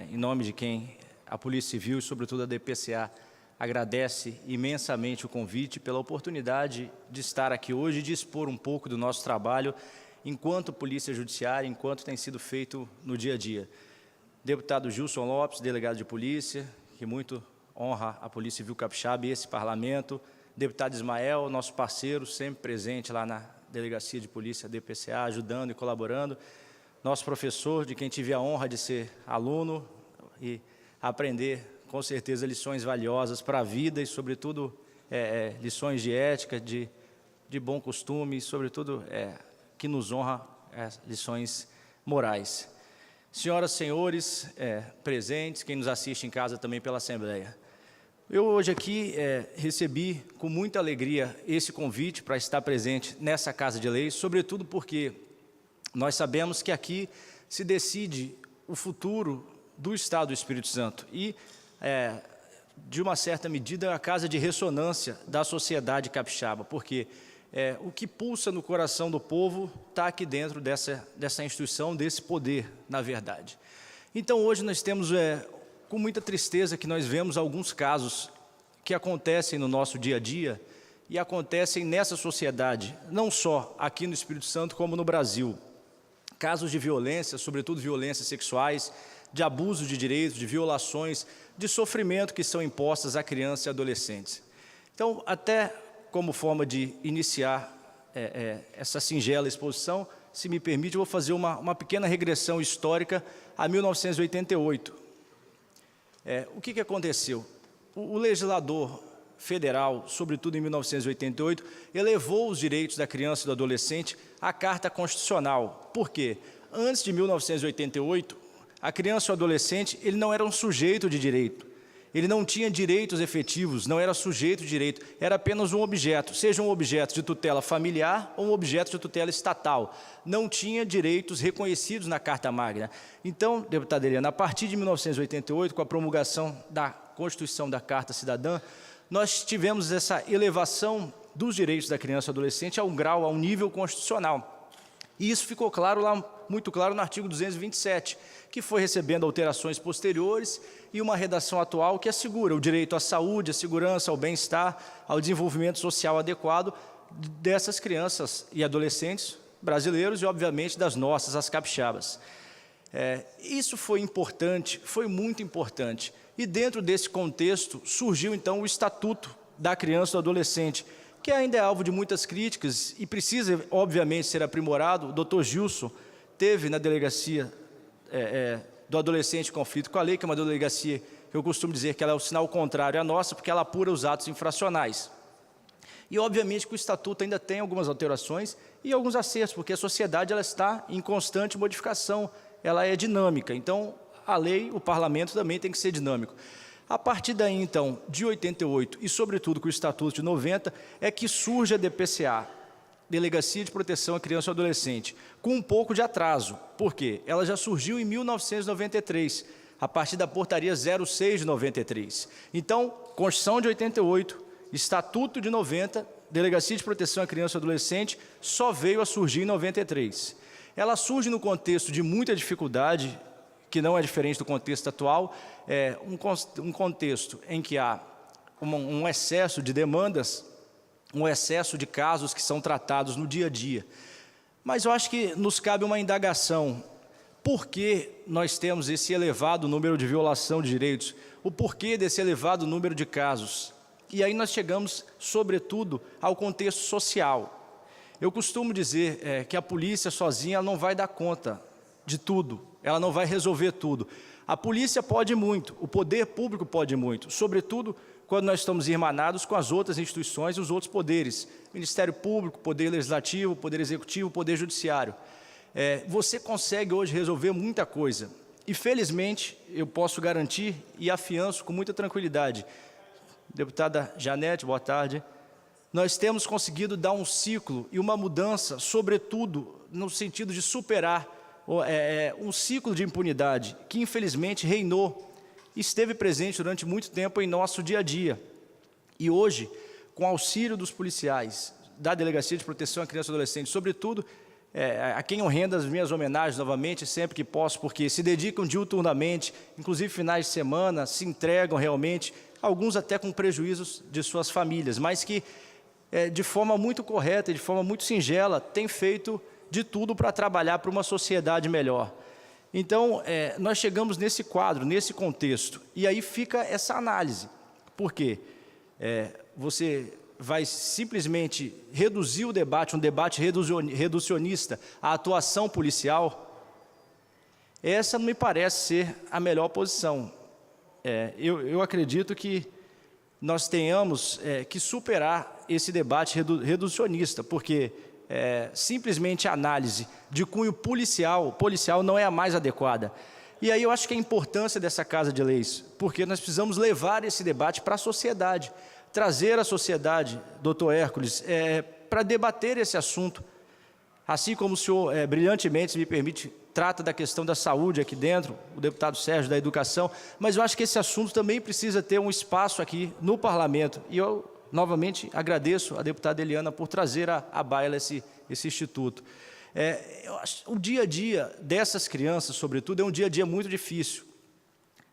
em nome de quem a Polícia Civil e, sobretudo, a DPCA agradece imensamente o convite pela oportunidade de estar aqui hoje e de expor um pouco do nosso trabalho enquanto Polícia Judiciária, enquanto tem sido feito no dia a dia. Deputado Gilson Lopes, delegado de polícia, que muito honra a Polícia Civil Capixaba e esse parlamento. Deputado Ismael, nosso parceiro, sempre presente lá na Delegacia de Polícia DPCA, ajudando e colaborando. Nosso professor, de quem tive a honra de ser aluno e aprender, com certeza, lições valiosas para a vida e, sobretudo, lições de ética, de bom costume e, sobretudo, que nos honra, lições morais. Senhoras e senhores presentes, quem nos assiste em casa também pela Assembleia, eu hoje aqui recebi com muita alegria esse convite para estar presente nessa Casa de Leis, sobretudo porque nós sabemos que aqui se decide o futuro do Estado do Espírito Santo e, de uma certa medida, a casa de ressonância da sociedade capixaba, porque o que pulsa no coração do povo está aqui dentro dessa instituição, desse poder, na verdade. Então, hoje nós temos, com muita tristeza, que nós vemos alguns casos que acontecem no nosso dia a dia e acontecem nessa sociedade, não só aqui no Espírito Santo, como no Brasil. casos de violência, sobretudo violências sexuais, de abuso de direitos, de violações, de sofrimento que são impostas a crianças e adolescentes. Então, até como forma de iniciar essa singela exposição, se me permite, eu vou fazer uma pequena regressão histórica a 1988. O que aconteceu? O legislador federal, sobretudo em 1988, elevou os direitos da criança e do adolescente à Carta Constitucional. Por quê? Antes de 1988, a criança e o adolescente ele não era um sujeito de direito. Ele não tinha direitos efetivos, não era sujeito de direito, era apenas um objeto, seja um objeto de tutela familiar ou um objeto de tutela estatal. Não tinha direitos reconhecidos na Carta Magna. Então, deputada Eliana, a partir de 1988, com a promulgação da Constituição da Carta Cidadã, nós tivemos essa elevação dos direitos da criança e adolescente a um grau, a um nível constitucional. E isso ficou claro lá, muito claro no artigo 227, que foi recebendo alterações posteriores e uma redação atual que assegura o direito à saúde, à segurança, ao bem-estar, ao desenvolvimento social adequado dessas crianças e adolescentes brasileiros e, obviamente, das nossas, as capixabas. Isso foi importante, foi muito importante. E dentro desse contexto surgiu, então, o Estatuto da Criança e do Adolescente, que ainda é alvo de muitas críticas e precisa, obviamente, ser aprimorado. O doutor Gilson teve na delegacia do adolescente em conflito com a lei, que é uma delegacia que eu costumo dizer que ela é o sinal contrário à nossa, porque ela apura os atos infracionais. E, obviamente, que o Estatuto ainda tem algumas alterações e alguns acertos, porque a sociedade ela está em constante modificação, ela é dinâmica. Então, a lei, o parlamento também tem que ser dinâmico. A partir daí, então, de 88 e, sobretudo, com o Estatuto de 90, é que surge a DPCA, Delegacia de Proteção à Criança e ao Adolescente, com um pouco de atraso. Por quê? Ela já surgiu em 1993, a partir da Portaria 06 de 93. Então, Constituição de 88, Estatuto de 90, Delegacia de Proteção à Criança e ao Adolescente, só veio a surgir em 93. Ela surge no contexto de muita dificuldade, que não é diferente do contexto atual, um contexto em que há um excesso de demandas, um excesso de casos que são tratados no dia a dia. Mas eu acho que nos cabe uma indagação. Por que nós temos esse elevado número de violação de direitos? O porquê desse elevado número de casos? E aí nós chegamos, sobretudo, ao contexto social. Eu costumo dizer que a polícia sozinha ela não vai dar conta de tudo, ela não vai resolver tudo. A polícia pode muito, o poder público pode muito, sobretudo quando nós estamos irmanados com as outras instituições e os outros poderes, Ministério Público, Poder Legislativo, Poder Executivo, Poder Judiciário. Você consegue hoje resolver muita coisa. E, felizmente, eu posso garantir e afianço com muita tranquilidade. Deputada Janete, boa tarde. Nós temos conseguido dar um ciclo e uma mudança, sobretudo no sentido de superar um ciclo de impunidade que, infelizmente, reinou, esteve presente durante muito tempo em nosso dia a dia. E hoje, com auxílio dos policiais, da Delegacia de Proteção à Criança e Adolescente, sobretudo, a quem eu rendo as minhas homenagens novamente, sempre que posso, porque se dedicam diuturnamente, inclusive finais de semana, se entregam realmente, alguns até com prejuízos de suas famílias, mas que, de forma muito correta e de forma muito singela, têm feito de tudo para trabalhar para uma sociedade melhor. Então, nós chegamos nesse quadro, nesse contexto, e aí fica essa análise. Por quê? Você vai simplesmente reduzir o debate, um debate reducionista, à atuação policial? Essa não me parece ser a melhor posição. Eu acredito que nós tenhamos que superar esse debate reducionista, porque simplesmente a análise de cunho policial não é a mais adequada. E aí eu acho que a importância dessa Casa de Leis, porque nós precisamos levar esse debate para a sociedade, trazer a sociedade, doutor Hércules, para debater esse assunto, assim como o senhor brilhantemente, se me permite, trata da questão da saúde aqui dentro, o deputado Sérgio da educação, mas eu acho que esse assunto também precisa ter um espaço aqui no parlamento, e eu novamente agradeço a deputada Eliana por trazer à baila esse instituto. O dia a dia dessas crianças, sobretudo, é um dia a dia muito difícil.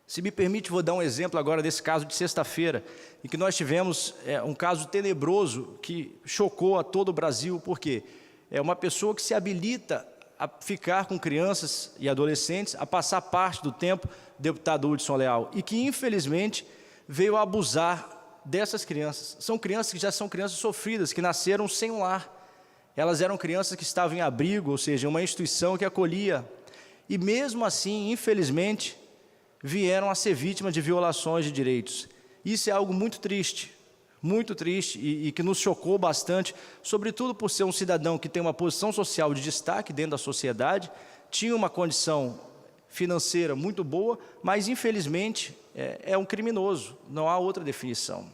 Se me permite, vou dar um exemplo agora desse caso de sexta-feira, em que nós tivemos um caso tenebroso que chocou a todo o Brasil, porque é uma pessoa que se habilita a ficar com crianças e adolescentes, a passar parte do tempo, deputado Hudson Leal, e que, infelizmente, veio a abusar dessas crianças. São crianças que já são crianças sofridas, que nasceram sem um lar. Elas eram crianças que estavam em abrigo, ou seja, uma instituição que acolhia. E mesmo assim, infelizmente, vieram a ser vítimas de violações de direitos. Isso é algo muito triste e que nos chocou bastante, sobretudo por ser um cidadão que tem uma posição social de destaque dentro da sociedade, tinha uma condição financeira muito boa, mas infelizmente é um criminoso, não há outra definição.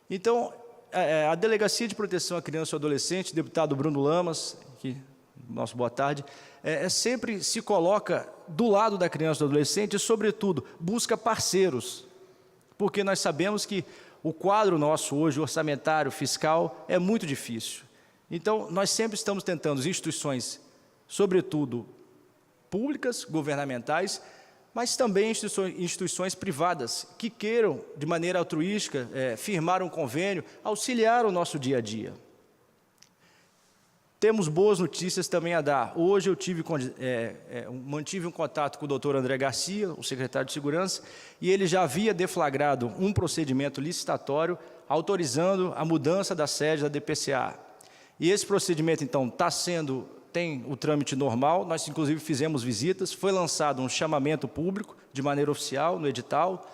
Então, a Delegacia de Proteção à Criança e ao Adolescente, deputado Bruno Lamas, que, nosso boa tarde, sempre se coloca do lado da criança e do adolescente e, sobretudo, busca parceiros, porque nós sabemos que o quadro nosso hoje, orçamentário, fiscal, é muito difícil. Então, nós sempre estamos tentando, as instituições, sobretudo públicas, governamentais, mas também instituições privadas que queiram, de maneira altruística, firmar um convênio, auxiliar o nosso dia a dia. Temos boas notícias também a dar. Hoje eu mantive um contato com o doutor André Garcia, o secretário de Segurança, e ele já havia deflagrado um procedimento licitatório autorizando a mudança da sede da DPCA. E esse procedimento, então, tem o trâmite normal, nós inclusive fizemos visitas, foi lançado um chamamento público de maneira oficial no edital,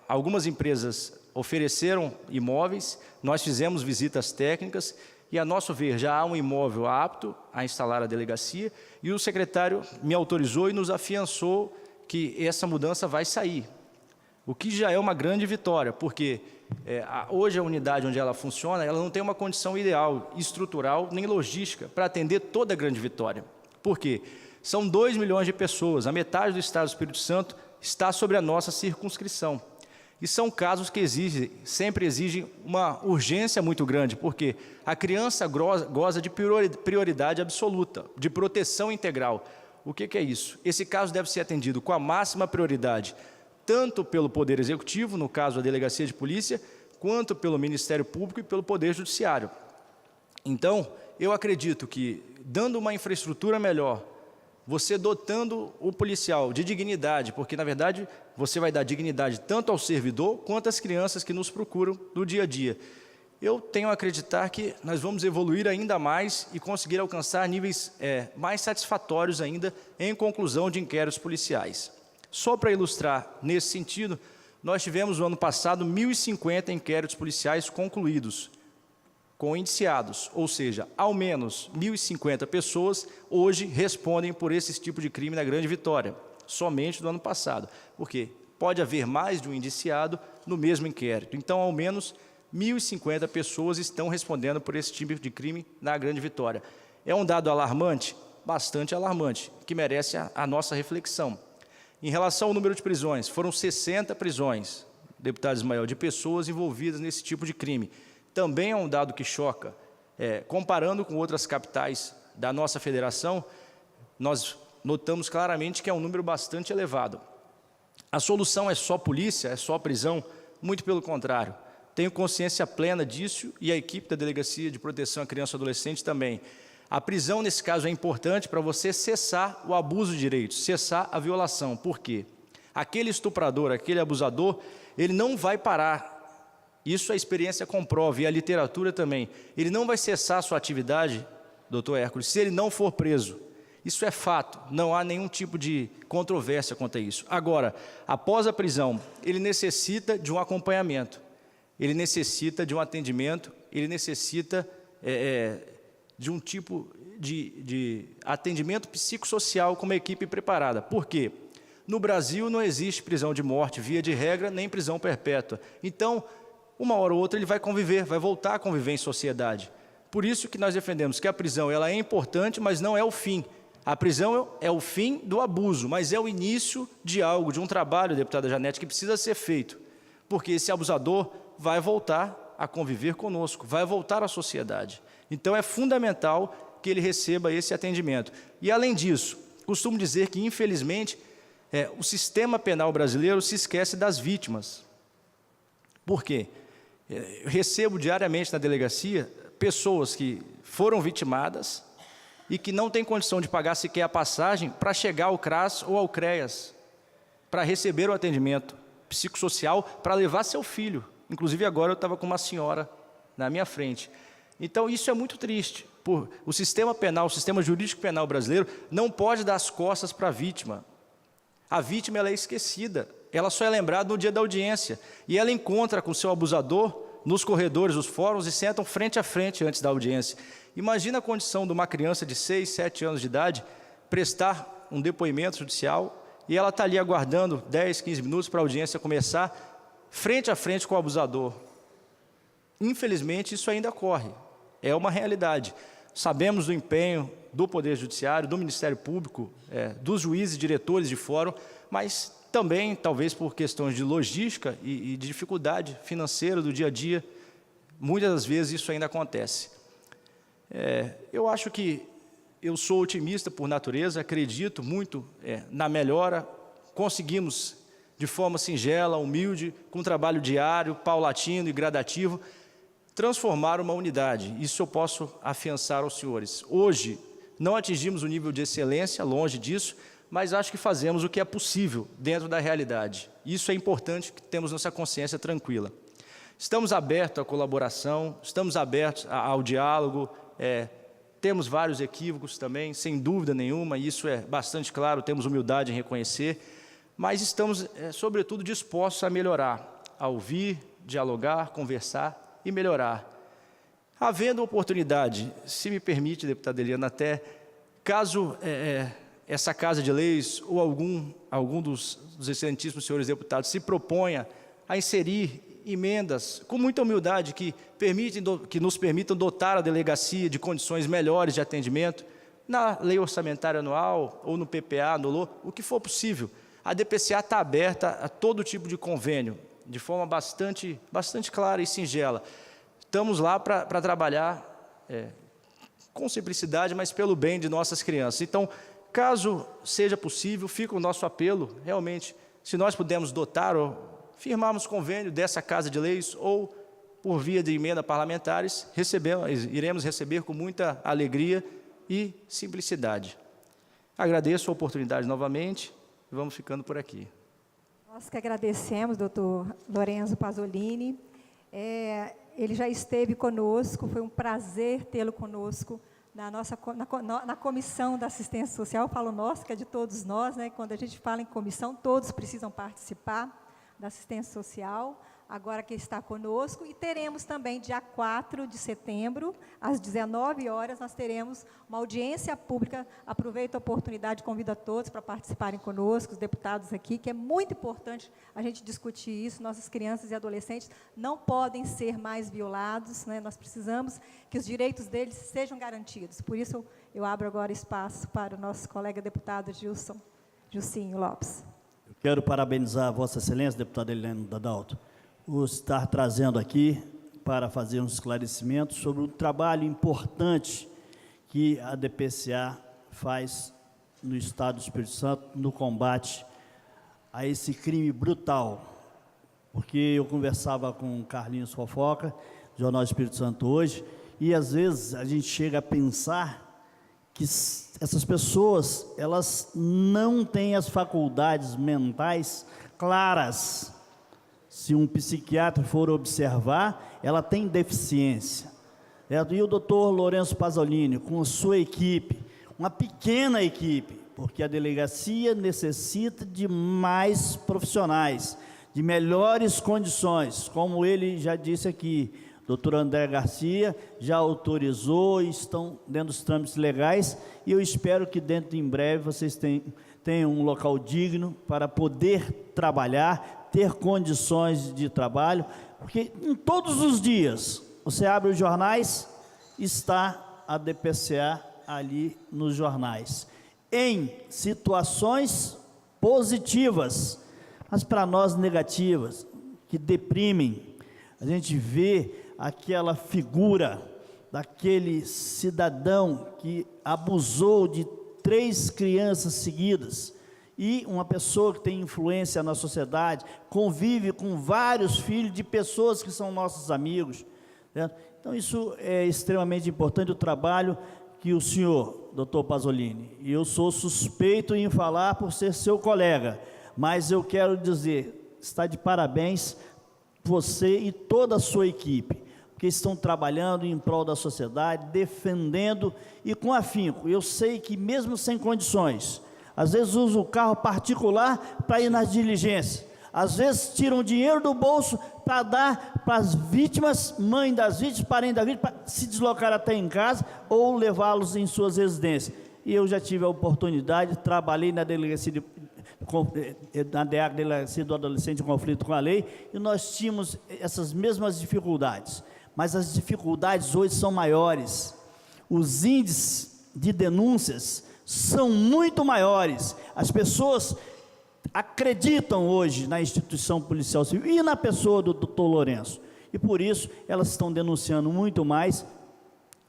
algumas empresas ofereceram imóveis, nós fizemos visitas técnicas e, a nosso ver, já há um imóvel apto a instalar a delegacia e o secretário me autorizou e nos afiançou que essa mudança vai sair, o que já é uma grande vitória, porque hoje a unidade onde ela funciona, ela não tem uma condição ideal, estrutural, nem logística, para atender toda a Grande Vitória. Por quê? São 2 milhões de pessoas, a metade do Estado do Espírito Santo está sobre a nossa circunscrição. E são casos que sempre exigem uma urgência muito grande, porque a criança goza de prioridade absoluta, de proteção integral. O que é isso? Esse caso deve ser atendido com a máxima prioridade, tanto pelo Poder Executivo, no caso a Delegacia de Polícia, quanto pelo Ministério Público e pelo Poder Judiciário. Então, eu acredito que, dando uma infraestrutura melhor, você dotando o policial de dignidade, porque, na verdade, você vai dar dignidade tanto ao servidor, quanto às crianças que nos procuram no dia a dia. Eu tenho a acreditar que nós vamos evoluir ainda mais e conseguir alcançar níveis mais satisfatórios ainda em conclusão de inquéritos policiais. Só para ilustrar nesse sentido, nós tivemos no ano passado 1.050 inquéritos policiais concluídos, com indiciados, ou seja, ao menos 1.050 pessoas hoje respondem por esse tipo de crime na Grande Vitória, somente do ano passado, porque pode haver mais de um indiciado no mesmo inquérito. Então, ao menos 1.050 pessoas estão respondendo por esse tipo de crime na Grande Vitória. É um dado alarmante? Bastante alarmante, que merece a nossa reflexão. Em relação ao número de prisões, foram 60 prisões, deputado Ismael, de pessoas envolvidas nesse tipo de crime. Também é um dado que choca. Comparando com outras capitais da nossa federação, nós notamos claramente que é um número bastante elevado. A solução é só polícia, é só prisão? Muito pelo contrário. Tenho consciência plena disso e a equipe da Delegacia de Proteção à Criança e ao Adolescente também. A prisão, nesse caso, é importante para você cessar o abuso de direitos, cessar a violação. Por quê? Aquele estuprador, aquele abusador, ele não vai parar. Isso a experiência comprova e a literatura também. Ele não vai cessar a sua atividade, doutor Hércules, se ele não for preso. Isso é fato, não há nenhum tipo de controvérsia quanto a isso. Agora, após a prisão, ele necessita de um acompanhamento, ele necessita de um atendimento, ele necessita de um tipo de atendimento psicossocial com uma equipe preparada. Por quê? No Brasil não existe prisão de morte, via de regra, nem prisão perpétua. Então, uma hora ou outra ele vai conviver, vai voltar a conviver em sociedade. Por isso que nós defendemos que a prisão ela é importante, mas não é o fim. A prisão é o fim do abuso, mas é o início de algo, de um trabalho, deputada Janete, que precisa ser feito. Porque esse abusador vai voltar a conviver conosco, vai voltar à sociedade. Então, é fundamental que ele receba esse atendimento. E, além disso, costumo dizer que, infelizmente, o sistema penal brasileiro se esquece das vítimas. Por quê? Eu recebo diariamente na delegacia pessoas que foram vitimadas, e que não tem condição de pagar sequer a passagem para chegar ao CRAS ou ao CREAS, para receber o atendimento psicossocial, para levar seu filho. Inclusive, agora eu estava com uma senhora na minha frente. Então, isso é muito triste. O sistema penal, o sistema jurídico penal brasileiro, não pode dar as costas para a vítima. A vítima ela é esquecida, ela só é lembrada no dia da audiência. E ela encontra com seu abusador nos corredores dos fóruns e sentam frente a frente antes da audiência. Imagina a condição de uma criança de 6, 7 anos de idade prestar um depoimento judicial e ela está ali aguardando 10, 15 minutos para a audiência começar, frente a frente com o abusador. Infelizmente, isso ainda ocorre, é uma realidade. Sabemos do empenho do Poder Judiciário, do Ministério Público, dos juízes, diretores de fórum, mas também, talvez por questões de logística e de dificuldade financeira do dia a dia, muitas das vezes isso ainda acontece. Eu acho que eu sou otimista por natureza, acredito muito na melhora, conseguimos de forma singela, humilde, com trabalho diário, paulatino e gradativo, transformar uma unidade. Isso eu posso afiançar aos senhores. Hoje, não atingimos o nível de excelência, longe disso, mas acho que fazemos o que é possível dentro da realidade. Isso é importante, que temos nossa consciência tranquila. Estamos abertos à colaboração, estamos abertos ao diálogo, temos vários equívocos também, sem dúvida nenhuma, e isso é bastante claro, temos humildade em reconhecer, mas estamos, sobretudo, dispostos a melhorar, a ouvir, dialogar, conversar e melhorar. Havendo oportunidade, se me permite, deputada Eliana, até, caso essa Casa de Leis ou algum dos excelentíssimos senhores deputados se proponha a inserir emendas com muita humildade que nos permitam dotar a delegacia de condições melhores de atendimento, na lei orçamentária anual ou no PPA, no LO, o que for possível. A DPCA está aberta a todo tipo de convênio, de forma bastante clara e singela. Estamos lá para trabalhar com simplicidade, mas pelo bem de nossas crianças. Então, caso seja possível, fica o nosso apelo, realmente, se nós pudermos dotar ou firmarmos convênio dessa Casa de Leis ou por via de emenda parlamentares, iremos receber com muita alegria e simplicidade. Agradeço a oportunidade novamente e vamos ficando por aqui. Nós que agradecemos, doutor Lorenzo Pasolini. Ele já esteve conosco, foi um prazer tê-lo conosco na Comissão da Assistência Social. Eu falo nós, que é de todos nós, né? Quando a gente fala em comissão, todos precisam participar da assistência social, agora que está conosco, e teremos também, dia 4 de setembro, às 19 horas, nós teremos uma audiência pública. Aproveito a oportunidade, convido a todos para participarem conosco, os deputados aqui, que é muito importante a gente discutir isso. Nossas crianças e adolescentes não podem ser mais violados, né? Nós precisamos que os direitos deles sejam garantidos. Por isso, eu abro agora espaço para o nosso colega deputado Gilcinho Lopes. Quero parabenizar a Vossa Excelência, deputada Eliana Dadalto, por estar trazendo aqui para fazer um esclarecimento sobre o trabalho importante que a DPCA faz no Estado do Espírito Santo no combate a esse crime brutal. Porque eu conversava com o Carlinhos Fofoca, Jornal Espírito Santo hoje, e às vezes a gente chega a pensar que essas pessoas, elas não têm as faculdades mentais claras. Se um psiquiatra for observar, ela tem deficiência. E o doutor Lorenzo Pasolini, com a sua equipe, uma pequena equipe, porque a delegacia necessita de mais profissionais, de melhores condições, como ele já disse aqui. Doutor André Garcia já autorizou e estão dentro dos trâmites legais, e eu espero que dentro em breve vocês tenham um local digno para poder trabalhar, ter condições de trabalho, porque em todos os dias, você abre os jornais, está a DPCA ali nos jornais, em situações positivas, mas para nós negativas, que deprimem. A gente vê aquela figura daquele cidadão que abusou de 3 crianças seguidas, e uma pessoa que tem influência na sociedade, convive com vários filhos de pessoas que são nossos amigos, né? Então isso é extremamente importante, o trabalho que o senhor, doutor Pasolini, e eu sou suspeito em falar por ser seu colega, mas eu quero dizer, está de parabéns você e toda a sua equipe, que estão trabalhando em prol da sociedade, defendendo e com afinco. Eu sei que mesmo sem condições, às vezes usam o carro particular para ir nas diligências, às vezes tiram dinheiro do bolso para dar para as vítimas, mãe das vítimas, parente das vítimas, para se deslocar até em casa ou levá-los em suas residências. E eu já tive a oportunidade, trabalhei na delegacia delegacia do adolescente em conflito com a lei, e nós tínhamos essas mesmas dificuldades. Mas as dificuldades hoje são maiores, os índices de denúncias são muito maiores, as pessoas acreditam hoje na instituição policial civil e na pessoa do doutor Lourenço, e por isso elas estão denunciando muito mais,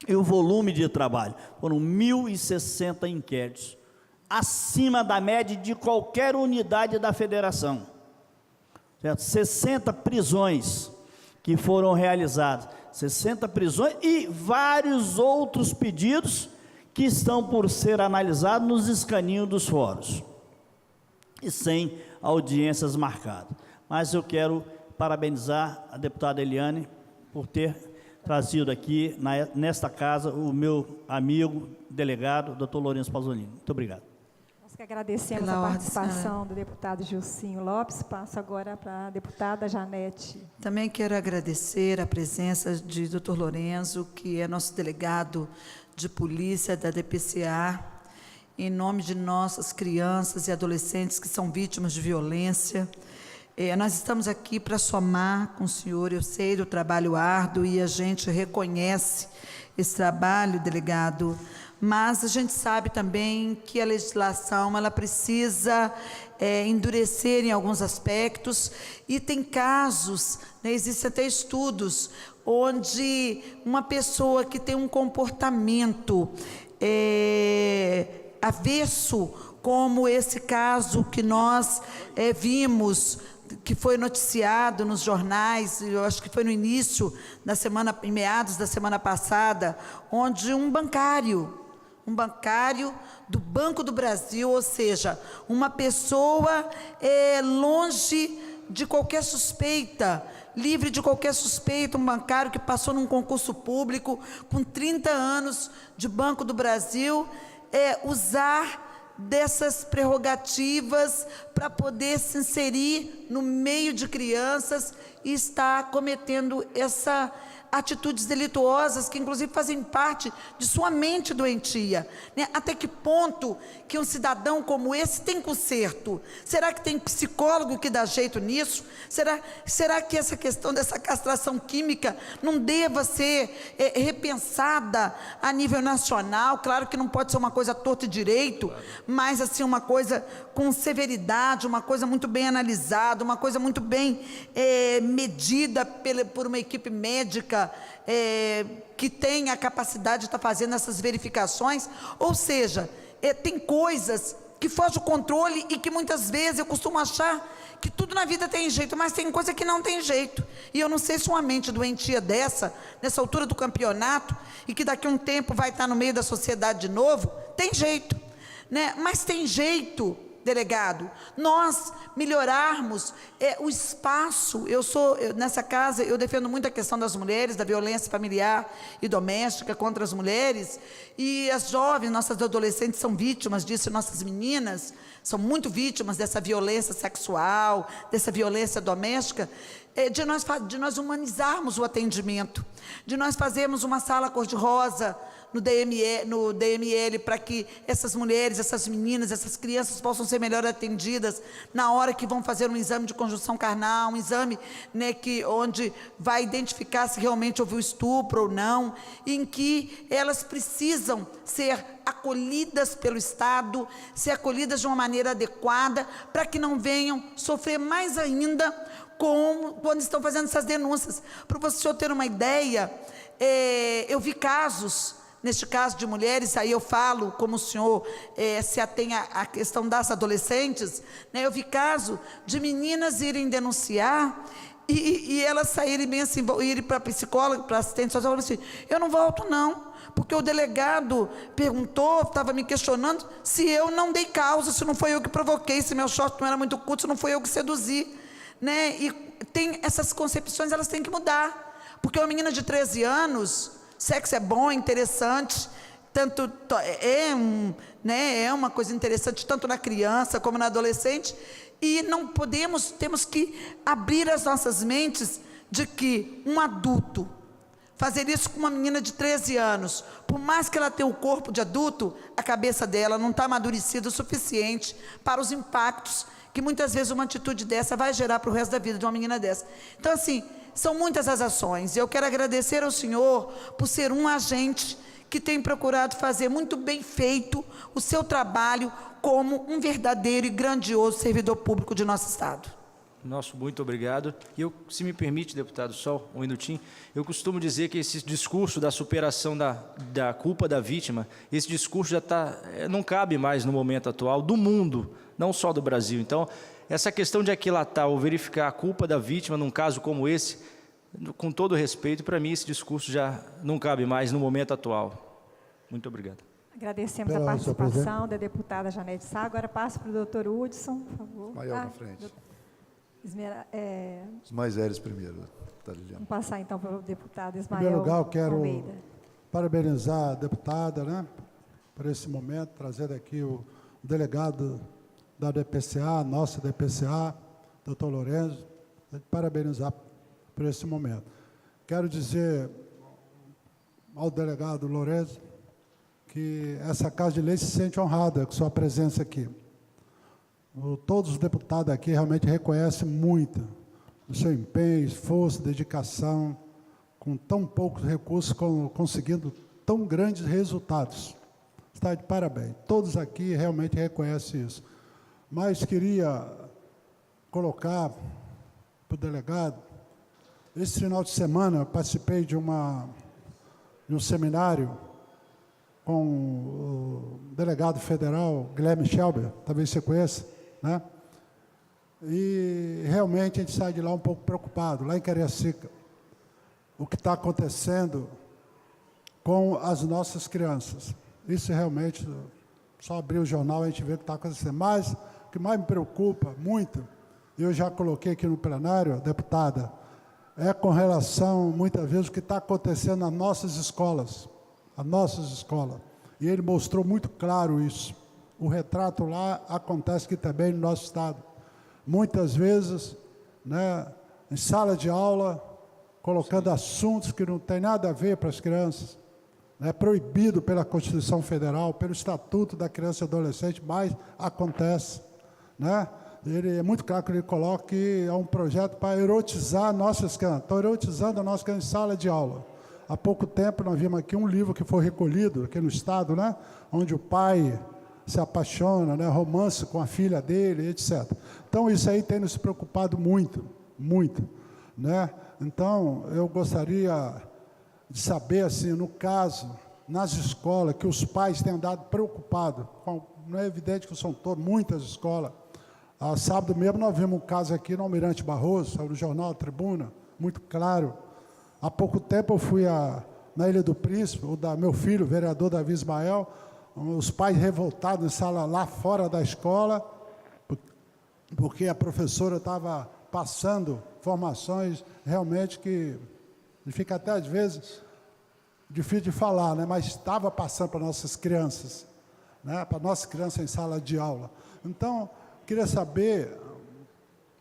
e o volume de trabalho, foram 1.060 inquéritos, acima da média de qualquer unidade da federação, certo? 60 prisões, que foram realizadas, 60 prisões e vários outros pedidos que estão por ser analisados nos escaninhos dos fóruns, e sem audiências marcadas. Mas eu quero parabenizar a deputada Eliane por ter trazido aqui, nesta casa, o meu amigo, delegado, doutor Lourenço Pasolini. Muito obrigado. Nós que agradecemos a participação do deputado Gilcinho Lopes. Passo agora para a deputada Janete. Também quero agradecer a presença de doutor Lourenço, que é nosso delegado de polícia da DPCA, em nome de nossas crianças e adolescentes que são vítimas de violência. Nós estamos aqui para somar com o senhor, eu sei do trabalho árduo e a gente reconhece esse trabalho, delegado, mas a gente sabe também que a legislação ela precisa endurecer em alguns aspectos, e tem casos, né, existem até estudos, onde uma pessoa que tem um comportamento avesso, como esse caso que nós vimos, que foi noticiado nos jornais, eu acho que foi no início da semana, em meados da semana passada, onde um bancário do Banco do Brasil, ou seja, uma pessoa longe de qualquer suspeita, livre de qualquer suspeita, um bancário que passou num concurso público, com 30 anos de Banco do Brasil, usar dessas prerrogativas para poder se inserir no meio de crianças e estar cometendo essas atitudes delituosas que inclusive fazem parte de sua mente doentia, né? Até que ponto que um cidadão como esse tem conserto? Será que tem psicólogo que dá jeito nisso? Será que essa questão dessa castração química não deva ser repensada a nível nacional? Claro que não pode ser uma coisa torta e direito, mas assim uma coisa com severidade, uma coisa muito bem analisada, uma coisa muito bem medida por uma equipe médica que tem a capacidade de estar fazendo essas verificações. Ou seja, tem coisas que fogem do controle e que muitas vezes eu costumo achar que tudo na vida tem jeito, mas tem coisa que não tem jeito. E eu não sei se uma mente doentia nessa altura do campeonato, e que daqui a um tempo vai estar no meio da sociedade de novo, tem jeito, né? Mas tem jeito, delegado, nós melhorarmos o espaço. Nessa casa, eu defendo muito a questão das mulheres, da violência familiar e doméstica contra as mulheres, e as jovens, nossas adolescentes são vítimas disso, nossas meninas são muito vítimas dessa violência sexual, dessa violência doméstica, de nós humanizarmos o atendimento, de nós fazermos uma sala cor-de-rosa no DML, para que essas mulheres, essas meninas, essas crianças possam ser melhor atendidas na hora que vão fazer um exame de conjunção carnal, um exame, né, onde vai identificar se realmente houve estupro ou não, em que elas precisam ser acolhidas pelo Estado, ser acolhidas de uma maneira adequada, para que não venham sofrer mais ainda quando estão fazendo essas denúncias. Para o senhor ter uma ideia, eu vi casos, neste caso de mulheres, aí eu falo como o senhor se atém à questão das adolescentes, né? Eu vi caso de meninas irem denunciar E elas saírem bem assim, irem para psicóloga, para assistente social, assim, eu não volto não, porque o delegado perguntou, estava me questionando se eu não dei causa, se não foi eu que provoquei, se meu short não era muito curto, se não foi eu que seduzi, né? E tem essas concepções, elas têm que mudar, porque uma menina de 13 anos, sexo é bom, é interessante, tanto é uma coisa interessante tanto na criança como na adolescente, e não podemos, temos que abrir as nossas mentes de que um adulto fazer isso com uma menina de 13 anos, por mais que ela tenha o corpo de adulto, a cabeça dela não está amadurecida o suficiente para os impactos que muitas vezes uma atitude dessa vai gerar para o resto da vida de uma menina dessa. Então, assim, são muitas as ações. Eu quero agradecer ao senhor por ser um agente que tem procurado fazer muito bem feito o seu trabalho como um verdadeiro e grandioso servidor público de nosso Estado. Nosso muito obrigado. E eu, se me permite, deputado, só um minutinho, eu costumo dizer que esse discurso da superação da culpa da vítima, esse discurso já não cabe mais no momento atual do mundo, não só do Brasil. Então, essa questão de aquilatar ou verificar a culpa da vítima num caso como esse, com todo respeito, para mim esse discurso já não cabe mais no momento atual. Muito obrigado. Agradecemos a participação da deputada Janete Sá. Agora passo para o doutor Hudson, por favor. Maior na frente. Os mais velhos primeiro, tá, Liliana. Vamos passar então para o deputado Em Ismael primeiro lugar, eu quero Almeida. parabenizar a deputada, né, por esse momento, trazendo aqui o delegado da DPCA, nossa DPCA, doutor Lourenço, parabenizar por esse momento. Quero dizer ao delegado Lourenço que essa Casa de Lei se sente honrada com sua presença aqui. Todos os deputados aqui realmente reconhecem muito o seu empenho, esforço, dedicação, com tão poucos recursos, conseguindo tão grandes resultados. Está de parabéns. Todos aqui realmente reconhecem isso. Mas queria colocar para o delegado, esse final de semana eu participei de um seminário com o delegado federal Guilherme Schelber, talvez você conheça, né? E realmente a gente sai de lá um pouco preocupado, lá em Cariacica, o que está acontecendo com as nossas crianças. Isso realmente, só abrir o jornal a gente vê o que está acontecendo. Mas o que mais me preocupa muito, eu já coloquei aqui no plenário, deputada, é com relação, muitas vezes, o que está acontecendo nas nossas escolas. As nossas escolas. E ele mostrou muito claro isso. O retrato lá acontece aqui também no nosso Estado. Muitas vezes, né, em sala de aula, colocando assuntos que não tem nada a ver para as crianças. É proibido pela Constituição Federal, pelo Estatuto da Criança e Adolescente, mas acontece. Né? Ele é muito claro que ele coloca que é um projeto para erotizar nossas crianças. Estão erotizando a nossa criança em sala de aula. Há pouco tempo nós vimos aqui um livro que foi recolhido aqui no Estado, né? Onde o pai se apaixona, né? Romance com a filha dele, etc. Então, isso aí tem nos preocupado muito, muito. Né? Então, eu gostaria de saber, assim, no caso, nas escolas, que os pais têm andado preocupados. Não é evidente que são muitas escolas. Sábado mesmo nós vimos um caso aqui no Almirante Barroso, no jornal A Tribuna, muito claro. Há pouco tempo eu fui na Ilha do Príncipe, meu filho, o vereador Davi Ismael, os pais revoltados em sala lá fora da escola, porque a professora estava passando informações realmente que fica até às vezes difícil de falar, né? Mas estava passando para nossas crianças, né? Para nossas crianças em sala de aula. Então, queria saber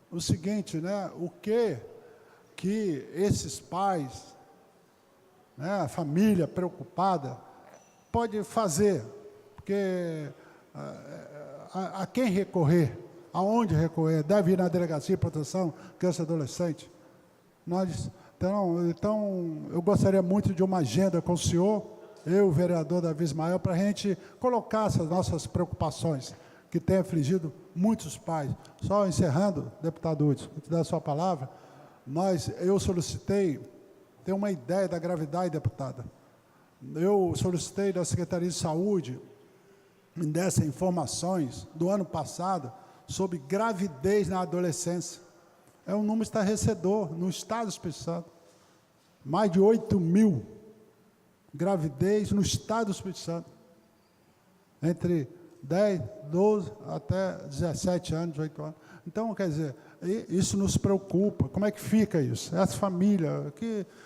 o seguinte, né? O que esses pais, né, a família preocupada, pode fazer, porque a quem recorrer, aonde recorrer, deve ir na Delegacia de Proteção Criança e Adolescente. Então, eu gostaria muito de uma agenda com o senhor, eu, o vereador Davi Ismael, para a gente colocar essas nossas preocupações, que tem afligido muitos pais. Só encerrando, deputado Hudson, vou te dar a sua palavra. Eu solicitei, tem uma ideia da gravidade, deputada. Eu solicitei da Secretaria de Saúde, me dessem informações do ano passado sobre gravidez na adolescência. É um número estarrecedor no estado do Espírito Santo. Mais de 8.000 gravidez no estado do Espírito Santo. Entre 10, 12 até 17 anos, 18 anos. Então, quer dizer, isso nos preocupa. Como é que fica isso? Essa família,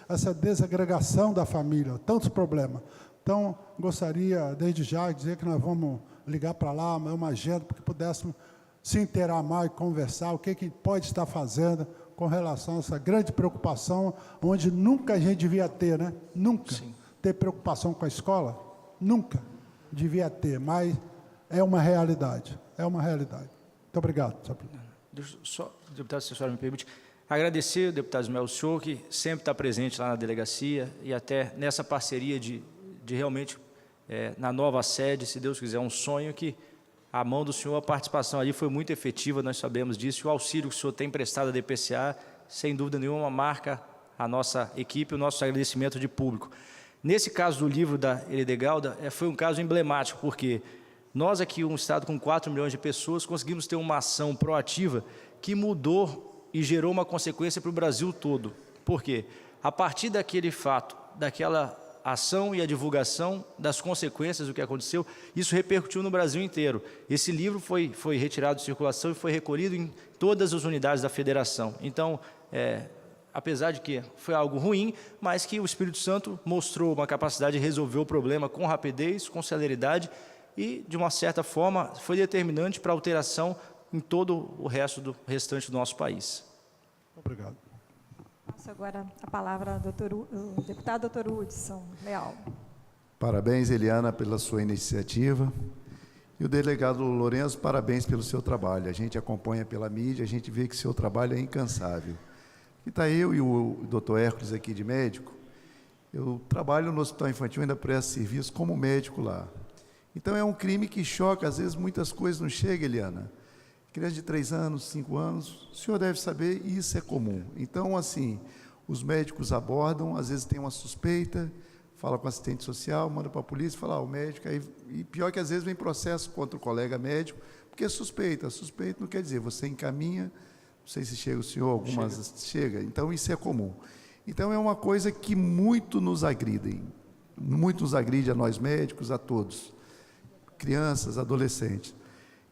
essa desagregação da família, tantos problemas. Então, gostaria, desde já, de dizer que nós vamos ligar para lá, uma agenda, para que pudéssemos se inteirar mais, conversar, o que pode estar fazendo com relação a essa grande preocupação, onde nunca a gente devia ter, né? Nunca ter preocupação com a escola, nunca devia ter, mas é uma realidade, é uma realidade. Muito obrigado, senhor presidente. Deixa eu só, deputado, se a senhora me permite, agradecer, deputado Ismael, o senhor que sempre está presente lá na delegacia e até nessa parceria de realmente, na nova sede, se Deus quiser, um sonho que a mão do senhor, a participação ali foi muito efetiva, nós sabemos disso, e o auxílio que o senhor tem prestado à DPCA, sem dúvida nenhuma, marca a nossa equipe, o nosso agradecimento de público. Nesse caso do livro da Elidegalda, foi um caso emblemático, porque nós aqui, um estado com 4 milhões de pessoas, conseguimos ter uma ação proativa que mudou e gerou uma consequência para o Brasil todo. Por quê? A partir daquele fato, daquela ação e a divulgação das consequências do que aconteceu, isso repercutiu no Brasil inteiro. Esse livro foi retirado de circulação e foi recolhido em todas as unidades da federação. Então, apesar de que foi algo ruim, mas que o Espírito Santo mostrou uma capacidade de resolver o problema com rapidez, com celeridade e, de uma certa forma, foi determinante para a alteração em todo o restante do nosso país. Obrigado. Passo agora a palavra ao deputado doutor Hudson Leal. Parabéns, Eliana, pela sua iniciativa. E o delegado Lourenço, parabéns pelo seu trabalho. A gente acompanha pela mídia, a gente vê que seu trabalho é incansável. E está eu e o doutor Hércules aqui de médico. Eu trabalho no Hospital Infantil, ainda presto serviço como médico lá. Então, é um crime que choca, às vezes muitas coisas não chegam, Eliana. Criança de 3 anos, 5 anos, o senhor deve saber, e isso é comum. Então, assim, os médicos abordam, às vezes tem uma suspeita, fala com o assistente social, manda para a polícia, fala, o médico, aí, e pior que às vezes vem processo contra o colega médico, porque é suspeita. Suspeita não quer dizer, você encaminha, não sei se chega o senhor, algumas chega. Então, isso é comum. Então, é uma coisa que muito nos agride a nós médicos, a todos, crianças, adolescentes.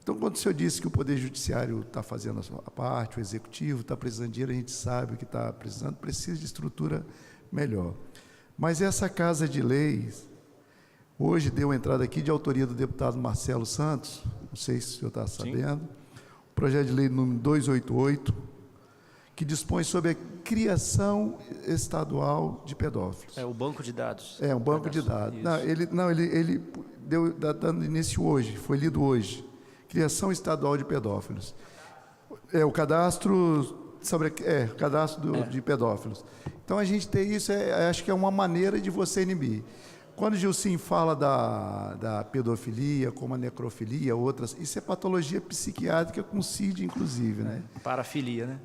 Então, quando o senhor disse que o Poder Judiciário está fazendo a sua parte, o Executivo está precisando de dinheiro, a gente sabe o que está precisando, precisa de estrutura melhor. Mas essa Casa de Leis, hoje deu entrada aqui de autoria do deputado Marcelo Santos, não sei se o senhor está sabendo, o projeto de lei número 288, que dispõe sobre a criação estadual de pedófilos. É o banco de dados. É, um banco de dados. Ele deu dando início hoje, foi lido hoje. Criação estadual de pedófilos. É o cadastro de pedófilos. Então, a gente tem isso, acho que é uma maneira de você inibir. Quando o Gilcim fala da pedofilia, como a necrofilia, outras, isso é patologia psiquiátrica com CID, inclusive, né? Parafilia, né?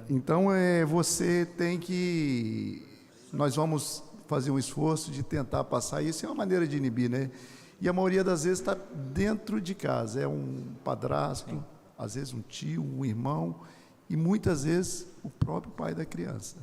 Então, você tem que... Nós vamos fazer um esforço de tentar passar isso, é uma maneira de inibir, né? E a maioria das vezes está dentro de casa, é um padrasto, às vezes um tio, um irmão, e muitas vezes o próprio pai da criança.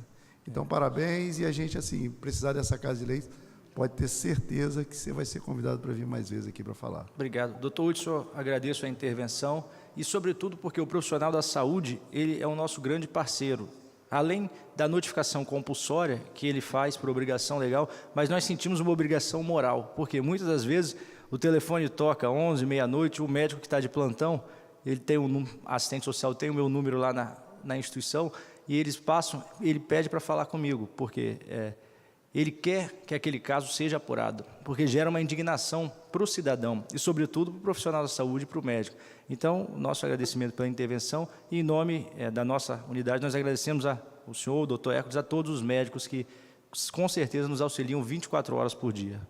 Então, parabéns, e a gente, assim, precisar dessa Casa de Leis, pode ter certeza que você vai ser convidado para vir mais vezes aqui para falar. Obrigado. Doutor Hudson, agradeço a intervenção, e sobretudo porque o profissional da saúde, ele é o nosso grande parceiro. Além da notificação compulsória que ele faz por obrigação legal, mas nós sentimos uma obrigação moral, porque muitas das vezes o telefone toca 11, meia-noite, o médico que está de plantão, ele tem assistente social tem o meu número lá na instituição, e eles passam, ele pede para falar comigo, porque ele quer que aquele caso seja apurado, porque gera uma indignação para o cidadão e, sobretudo, para o profissional da saúde e para o médico. Então, nosso agradecimento pela intervenção e, em nome da nossa unidade, nós agradecemos ao senhor, ao doutor Hércules, a todos os médicos que, com certeza, nos auxiliam 24 horas por dia.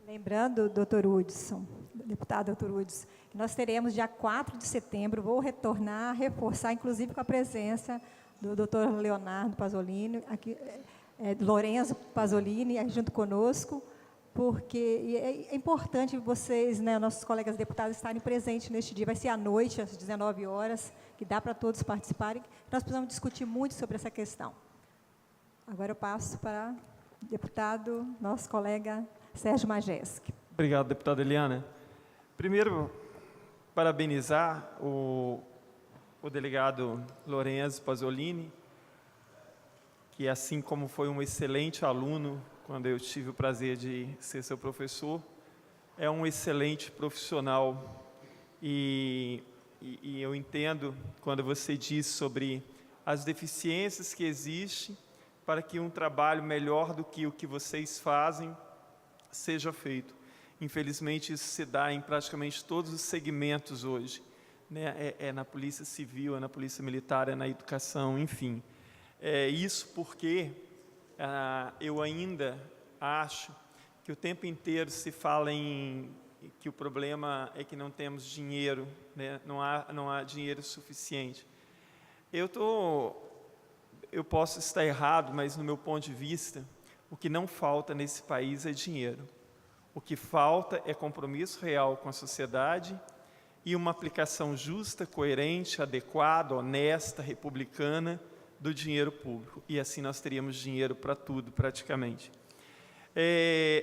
Lembrando, doutor Hudson, deputado doutor Hudson, que nós teremos dia 4 de setembro, vou retornar, reforçar, inclusive com a presença do doutor Leonardo Pasolini, aqui, Lourenço Pasolini, junto conosco, porque é importante vocês, né, nossos colegas deputados, estarem presentes neste dia. Vai ser à noite, às 19 horas, que dá para todos participarem. Nós precisamos discutir muito sobre essa questão. Agora eu passo para o deputado, nosso colega Sérgio Majeski. Obrigado, deputada Eliana. Primeiro, parabenizar o delegado Lorenzo Pasolini, que assim como foi um excelente aluno, quando eu tive o prazer de ser seu professor, é um excelente profissional. E eu entendo quando você diz sobre as deficiências que existem para que um trabalho melhor do que o que vocês fazem seja feito. Infelizmente, isso se dá em praticamente todos os segmentos hoje, né? É na Polícia Civil, é na Polícia Militar, é na educação, enfim. Isso porque eu ainda acho que o tempo inteiro se fala que o problema é que não temos dinheiro, né? Não há dinheiro suficiente. Eu posso estar errado, mas no meu ponto de vista, o que não falta nesse país é dinheiro. O que falta é compromisso real com a sociedade e uma aplicação justa, coerente, adequada, honesta, republicana do dinheiro público. E assim nós teríamos dinheiro para tudo, praticamente.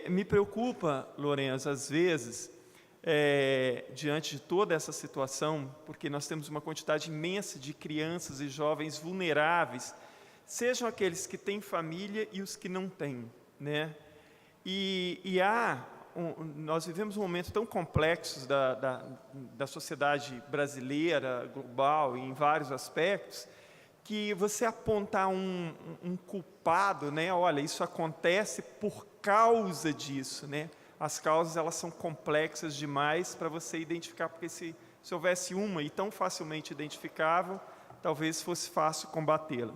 Me preocupa, Lorenzo, às vezes, diante de toda essa situação, porque nós temos uma quantidade imensa de crianças e jovens vulneráveis, sejam aqueles que têm família e os que não têm, né? Nós vivemos um momento tão complexo da sociedade brasileira, global, em vários aspectos, que você apontar um culpado, né? Olha, isso acontece por causa disso, né? As causas, elas são complexas demais para você identificar, porque se houvesse uma e tão facilmente identificável, talvez fosse fácil combatê-la.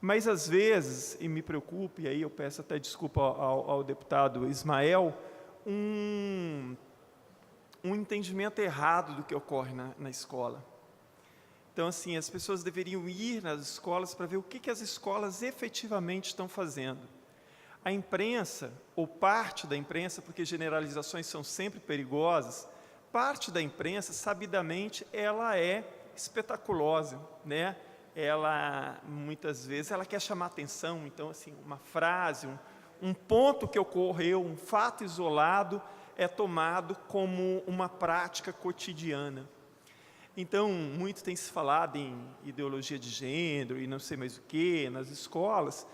Mas, às vezes, e me preocupa, e aí eu peço até desculpa ao deputado Ismael, um entendimento errado do que ocorre na escola. Então, assim, as pessoas deveriam ir nas escolas para ver o que as escolas efetivamente estão fazendo. A imprensa, ou parte da imprensa, porque generalizações são sempre perigosas, parte da imprensa, sabidamente, ela é espetaculosa, né? Ela, muitas vezes, ela quer chamar atenção, então, assim, uma frase, um ponto que ocorreu, um fato isolado, é tomado como uma prática cotidiana. Então, muito tem se falado em ideologia de gênero e não sei mais o que nas escolas.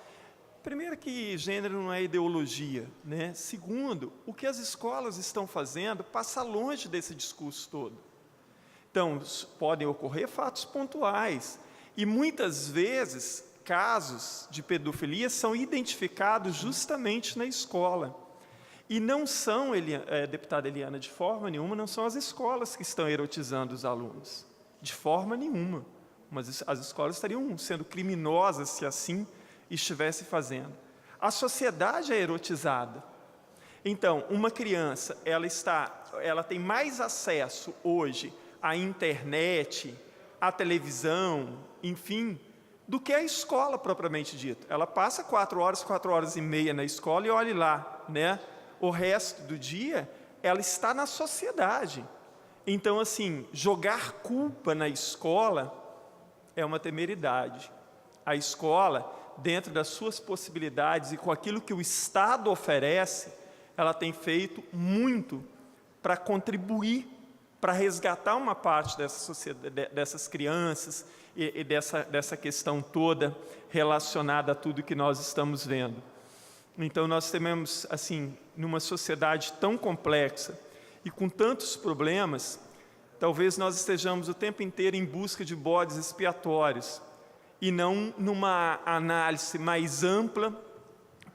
Primeiro que gênero não é ideologia, né? Segundo, o que as escolas estão fazendo passa longe desse discurso todo. Então, podem ocorrer fatos pontuais e muitas vezes casos de pedofilia são identificados justamente na escola. E não são, deputada Eliana, de forma nenhuma, não são as escolas que estão erotizando os alunos. De forma nenhuma. Mas as escolas estariam sendo criminosas se assim estivesse fazendo. A sociedade é erotizada. Então, uma criança, ela tem mais acesso hoje à internet, à televisão, enfim, do que a escola propriamente dita. Ela passa 4 horas e meia na escola e olhe lá, né? O resto do dia, ela está na sociedade. Então, assim, jogar culpa na escola é uma temeridade. A escola, dentro das suas possibilidades e com aquilo que o Estado oferece, ela tem feito muito para contribuir, para resgatar uma parte dessas crianças e dessa questão toda relacionada a tudo que nós estamos vendo. Então, nós temos, assim, numa sociedade tão complexa e com tantos problemas, talvez nós estejamos o tempo inteiro em busca de bodes expiatórios e não numa análise mais ampla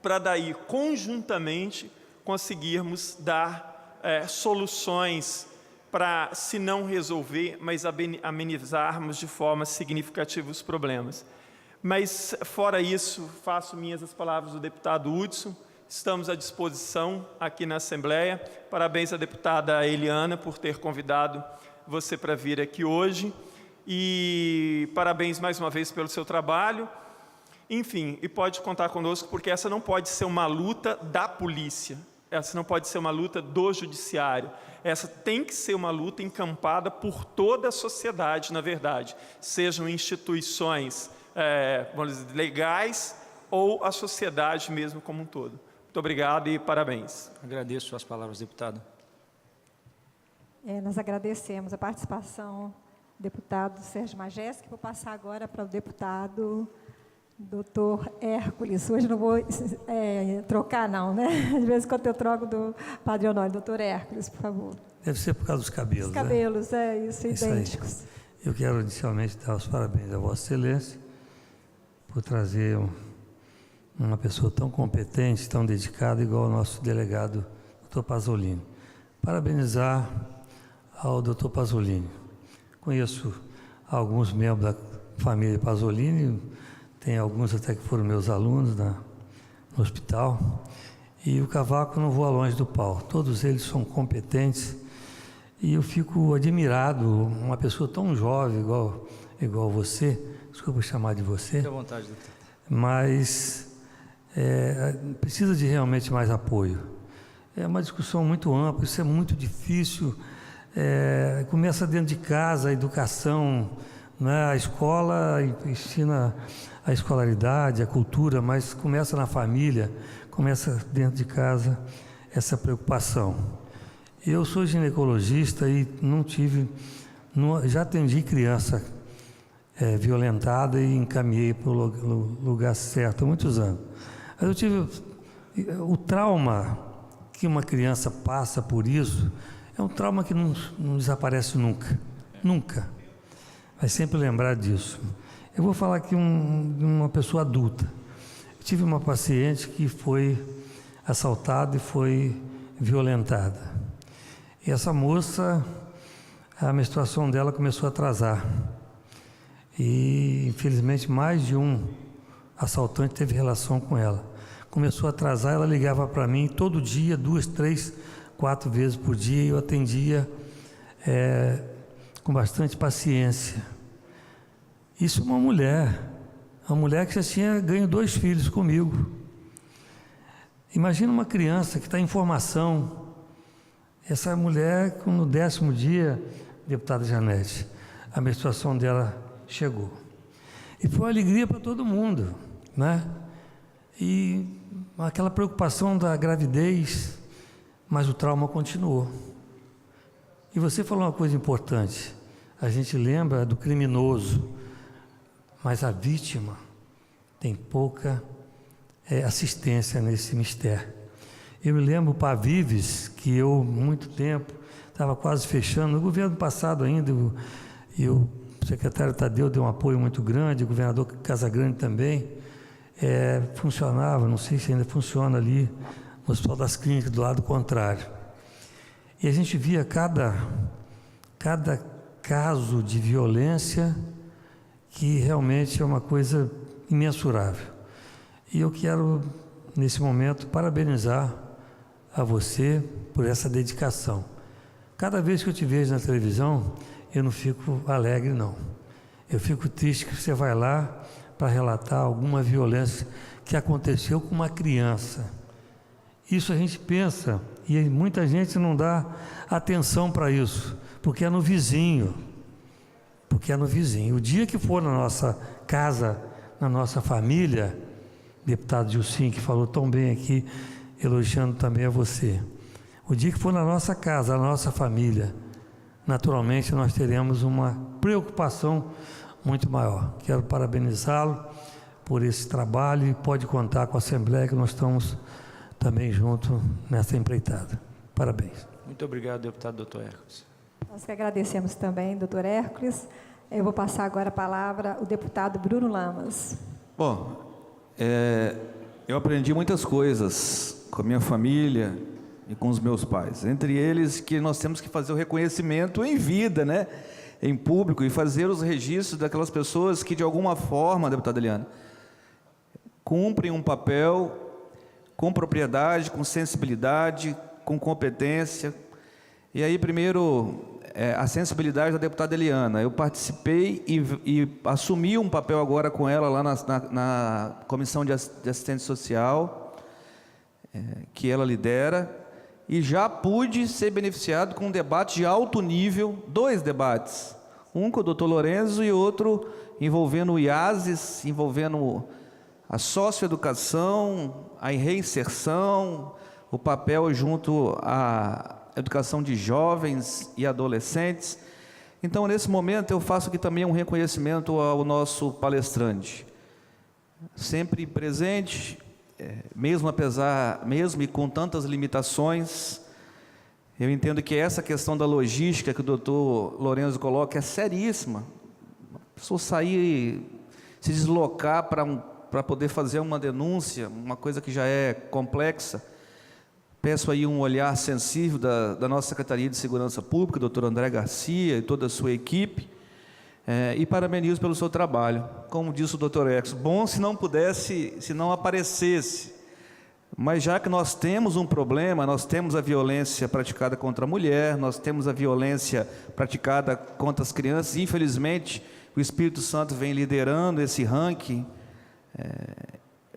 para daí, conjuntamente, conseguirmos dar soluções para, se não resolver, mas amenizarmos de forma significativa os problemas. Mas, fora isso, faço minhas as palavras do deputado Hudson. Estamos à disposição aqui na Assembleia. Parabéns à deputada Eliana por ter convidado você para vir aqui hoje. E parabéns mais uma vez pelo seu trabalho. Enfim, e pode contar conosco, porque essa não pode ser uma luta da polícia. essa não pode ser uma luta do judiciário. Essa tem que ser uma luta encampada por toda a sociedade, na verdade, sejam instituições vamos dizer, legais ou a sociedade mesmo como um todo. Muito obrigado e parabéns. Agradeço suas palavras, deputado. Nós agradecemos a participação do deputado Sérgio Majestic. Vou passar agora para o deputado doutor Hércules. Hoje não vou trocar, não, né? De vez em quando eu troco do Padre Honório. Doutor Hércules, por favor. Deve ser por causa dos cabelos, Os cabelos, isso, idênticos. Eu quero inicialmente dar os parabéns a Vossa Excelência por trazer uma pessoa tão competente, tão dedicada, igual o nosso delegado, doutor Pasolini. Parabenizar ao doutor Pasolini. Conheço alguns membros da família Pasolini, tem alguns até que foram meus alunos no hospital, e o cavaco não voa longe do pau. Todos eles são competentes, e eu fico admirado, uma pessoa tão jovem igual você, desculpa chamar de você, Fique à vontade, doutor. mas precisa de realmente mais apoio. É uma discussão muito ampla, isso é muito difícil, começa dentro de casa, a educação, né? A escola ensina a escolaridade, a cultura, mas começa na família, começa dentro de casa essa preocupação. Eu sou ginecologista e já atendi criança violentada e encaminhei para o lugar certo há muitos anos. Mas eu tive o trauma que uma criança passa por isso, é um trauma que não desaparece nunca, nunca. Vai sempre lembrar disso. Eu vou falar aqui de uma pessoa adulta. Eu tive uma paciente que foi assaltada e foi violentada. E essa moça, a menstruação dela começou a atrasar. E, infelizmente, mais de um assaltante teve relação com ela. Começou a atrasar, ela ligava para mim todo dia, 2, 3, 4 vezes por dia, e eu atendia com bastante paciência. Isso é uma mulher que já tinha ganho 2 filhos comigo. Imagina uma criança que está em formação. Essa mulher, no 10º dia, deputada Janete, a menstruação dela chegou. E foi uma alegria para todo mundo, né? E aquela preocupação da gravidez, mas o trauma continuou. E você falou uma coisa importante, a gente lembra do criminoso, mas a vítima tem pouca assistência nesse mistério. Eu me lembro o Pavives, que eu, muito tempo, estava quase fechando, no governo passado ainda, o secretário Tadeu deu um apoio muito grande, o governador Casagrande também, funcionava, não sei se ainda funciona ali, no Hospital das Clínicas, do lado contrário. E a gente via cada caso de violência que realmente é uma coisa imensurável. E eu quero, nesse momento, parabenizar a você por essa dedicação. Cada vez que eu te vejo na televisão, eu não fico alegre, não. Eu fico triste que você vai lá para relatar alguma violência que aconteceu com uma criança. Isso a gente pensa, e muita gente não dá atenção para isso, porque é no vizinho. Porque é no vizinho. O dia que for na nossa casa, na nossa família, deputado Gilcim, que falou tão bem aqui, elogiando também a você. O dia que for na nossa casa, na nossa família, naturalmente nós teremos uma preocupação muito maior. Quero parabenizá-lo por esse trabalho e pode contar com a Assembleia, que nós estamos também juntos nessa empreitada. Parabéns. Muito obrigado, deputado doutor Hércules. Nós que agradecemos também, doutor Hércules. Eu vou passar agora a palavra ao deputado Bruno Lamas. Bom, eu aprendi muitas coisas com a minha família e com os meus pais. Entre eles, que nós temos que fazer o reconhecimento em vida, né? Em público, e fazer os registros daquelas pessoas que, de alguma forma, deputada Eliana, cumprem um papel com propriedade, com sensibilidade, com competência. E aí, primeiro, a sensibilidade da deputada Eliana. Eu participei e assumi um papel agora com ela lá na Comissão de Assistência Social, que ela lidera, e já pude ser beneficiado com um debate de alto nível, 2 debates, um com o Dr. Lorenzo e outro envolvendo o IASES, envolvendo a socioeducação, a reinserção, o papel junto à educação de jovens e adolescentes. Então, nesse momento, eu faço aqui também um reconhecimento ao nosso palestrante, sempre presente, mesmo e com tantas limitações. Eu entendo que essa questão da logística que o doutor Lorenzo coloca é seríssima. A pessoa sair, se deslocar para poder fazer uma denúncia, uma coisa que já é complexa. Peço aí um olhar sensível da nossa Secretaria de Segurança Pública, doutor André Garcia e toda a sua equipe, e parabenizo pelo seu trabalho. Como disse o doutor Exo, bom se não aparecesse, mas já que nós temos um problema, nós temos a violência praticada contra a mulher, nós temos a violência praticada contra as crianças, e infelizmente o Espírito Santo vem liderando esse ranking,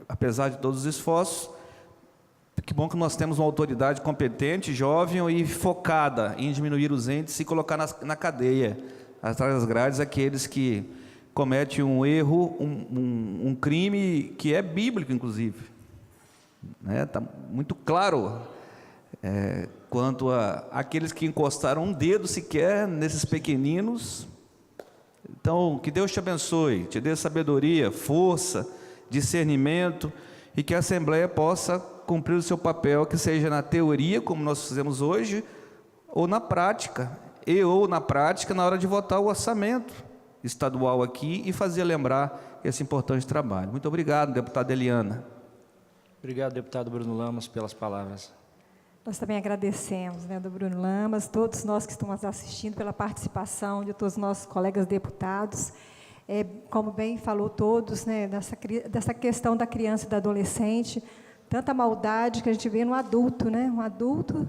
apesar de todos os esforços. Que bom que nós temos uma autoridade competente, jovem e focada em diminuir os índices e colocar na cadeia, atrás das grades, aqueles que cometem um erro, um crime que é bíblico, inclusive. Está muito claro quanto a aqueles que encostaram um dedo sequer nesses pequeninos. Então, que Deus te abençoe, te dê sabedoria, força, discernimento, e que a Assembleia possa cumprir o seu papel, que seja na teoria, como nós fizemos hoje, ou na prática, na hora de votar o orçamento estadual aqui e fazer lembrar esse importante trabalho. Muito obrigado, deputada Eliana. Obrigado, deputado Bruno Lamas, pelas palavras. Nós também agradecemos, do Bruno Lamas, todos nós que estamos assistindo, pela participação de todos os nossos colegas deputados. Como bem falou todos, dessa questão da criança e do adolescente, tanta maldade que a gente vê no adulto, Um adulto,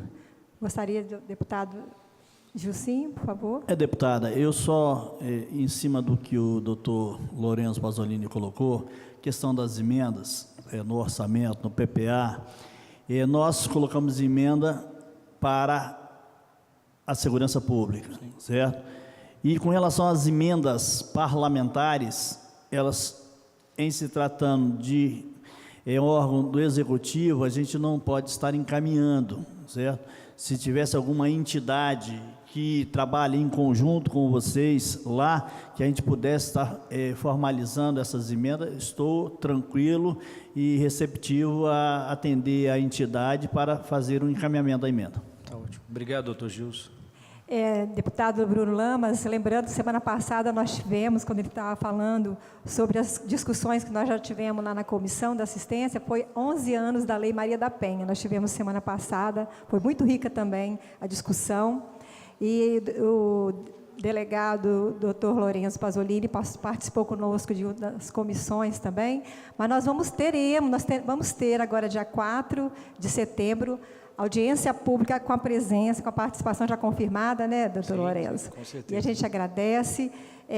gostaria, deputado Gilcinho, por favor. Deputada, eu só, em cima do que o doutor Lorenzo Pasolini colocou, questão das emendas, no orçamento, no PPA, nós colocamos emenda para a segurança pública, certo? E com relação às emendas parlamentares, elas, em se tratando de órgão do Executivo, a gente não pode estar encaminhando, certo? Se tivesse alguma entidade que trabalhe em conjunto com vocês lá, que a gente pudesse estar formalizando essas emendas, estou tranquilo e receptivo a atender a entidade para fazer um encaminhamento da emenda. Tá ótimo. Obrigado, doutor Gilson. Deputado Bruno Lamas, lembrando, semana passada nós tivemos, quando ele estava falando sobre as discussões que nós já tivemos lá na Comissão da Assistência, foi 11 anos da Lei Maria da Penha, nós tivemos semana passada, foi muito rica também a discussão, e o delegado Dr. Lorenzo Pasolini participou conosco de uma das comissões também, mas nós vamos ter agora, dia 4 de setembro, audiência pública com a presença, com a participação já confirmada, doutor Lorenzo? Com certeza. E a gente agradece.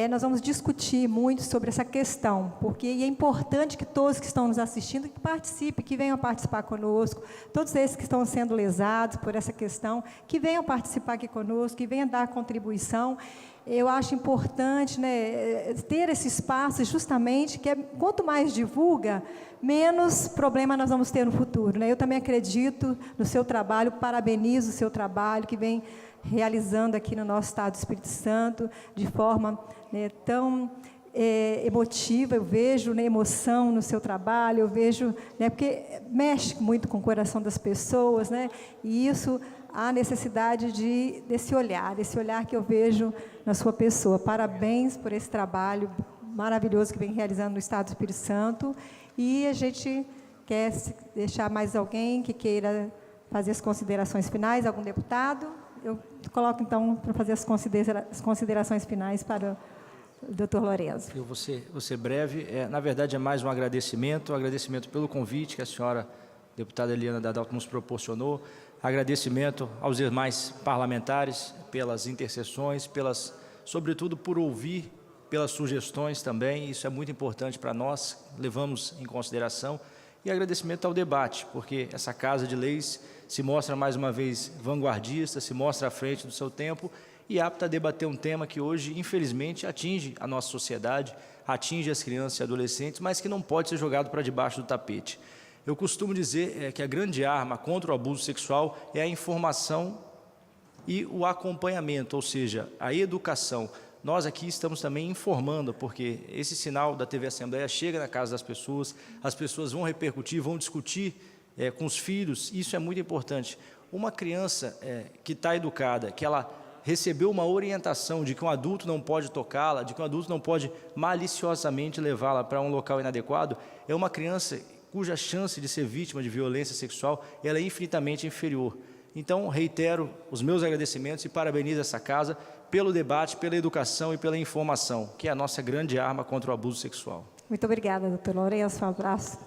Nós vamos discutir muito sobre essa questão, porque é importante que todos que estão nos assistindo que participem, que venham participar conosco, todos esses que estão sendo lesados por essa questão, que venham participar aqui conosco, que venham dar contribuição. Eu acho importante ter esse espaço, justamente, que quanto mais divulga, menos problema nós vamos ter no futuro. Eu também acredito no seu trabalho, parabenizo o seu trabalho, que vem realizando aqui no nosso Estado do Espírito Santo, de forma tão emotiva. Eu vejo emoção no seu trabalho, eu vejo, porque mexe muito com o coração das pessoas, e isso, há necessidade desse olhar que eu vejo na sua pessoa. Parabéns por esse trabalho maravilhoso que vem realizando no Estado do Espírito Santo, e a gente quer deixar mais alguém que queira fazer as considerações finais, algum deputado? Eu coloco, então, para fazer as considerações finais para o doutor Lorenzo. Eu vou ser breve. Na verdade, é mais um agradecimento pelo convite que a senhora, deputada Eliana Dadalto, nos proporcionou, agradecimento aos demais parlamentares pelas intercessões, sobretudo por ouvir, pelas sugestões também, isso é muito importante para nós, levamos em consideração, E agradecimento ao debate, porque essa Casa de Leis se mostra mais uma vez vanguardista, se mostra à frente do seu tempo e apta a debater um tema que hoje, infelizmente, atinge a nossa sociedade, atinge as crianças e adolescentes, mas que não pode ser jogado para debaixo do tapete. Eu costumo dizer que a grande arma contra o abuso sexual é a informação e o acompanhamento, ou seja, a educação. Nós aqui estamos também informando, porque esse sinal da TV Assembleia chega na casa das pessoas, as pessoas vão repercutir, vão discutir com os filhos, isso é muito importante. Uma criança que está educada, que ela recebeu uma orientação de que um adulto não pode tocá-la, de que um adulto não pode maliciosamente levá-la para um local inadequado, é uma criança cuja chance de ser vítima de violência sexual ela é infinitamente inferior. Então, reitero os meus agradecimentos e parabenizo essa casa pelo debate, pela educação e pela informação, que é a nossa grande arma contra o abuso sexual. Muito obrigada, doutor Lourenço, um abraço.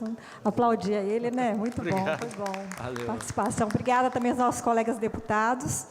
Aplaudir a ele, né? Muito Obrigado. bom, foi bom. Valeu. Participação. Obrigada também aos nossos colegas deputados.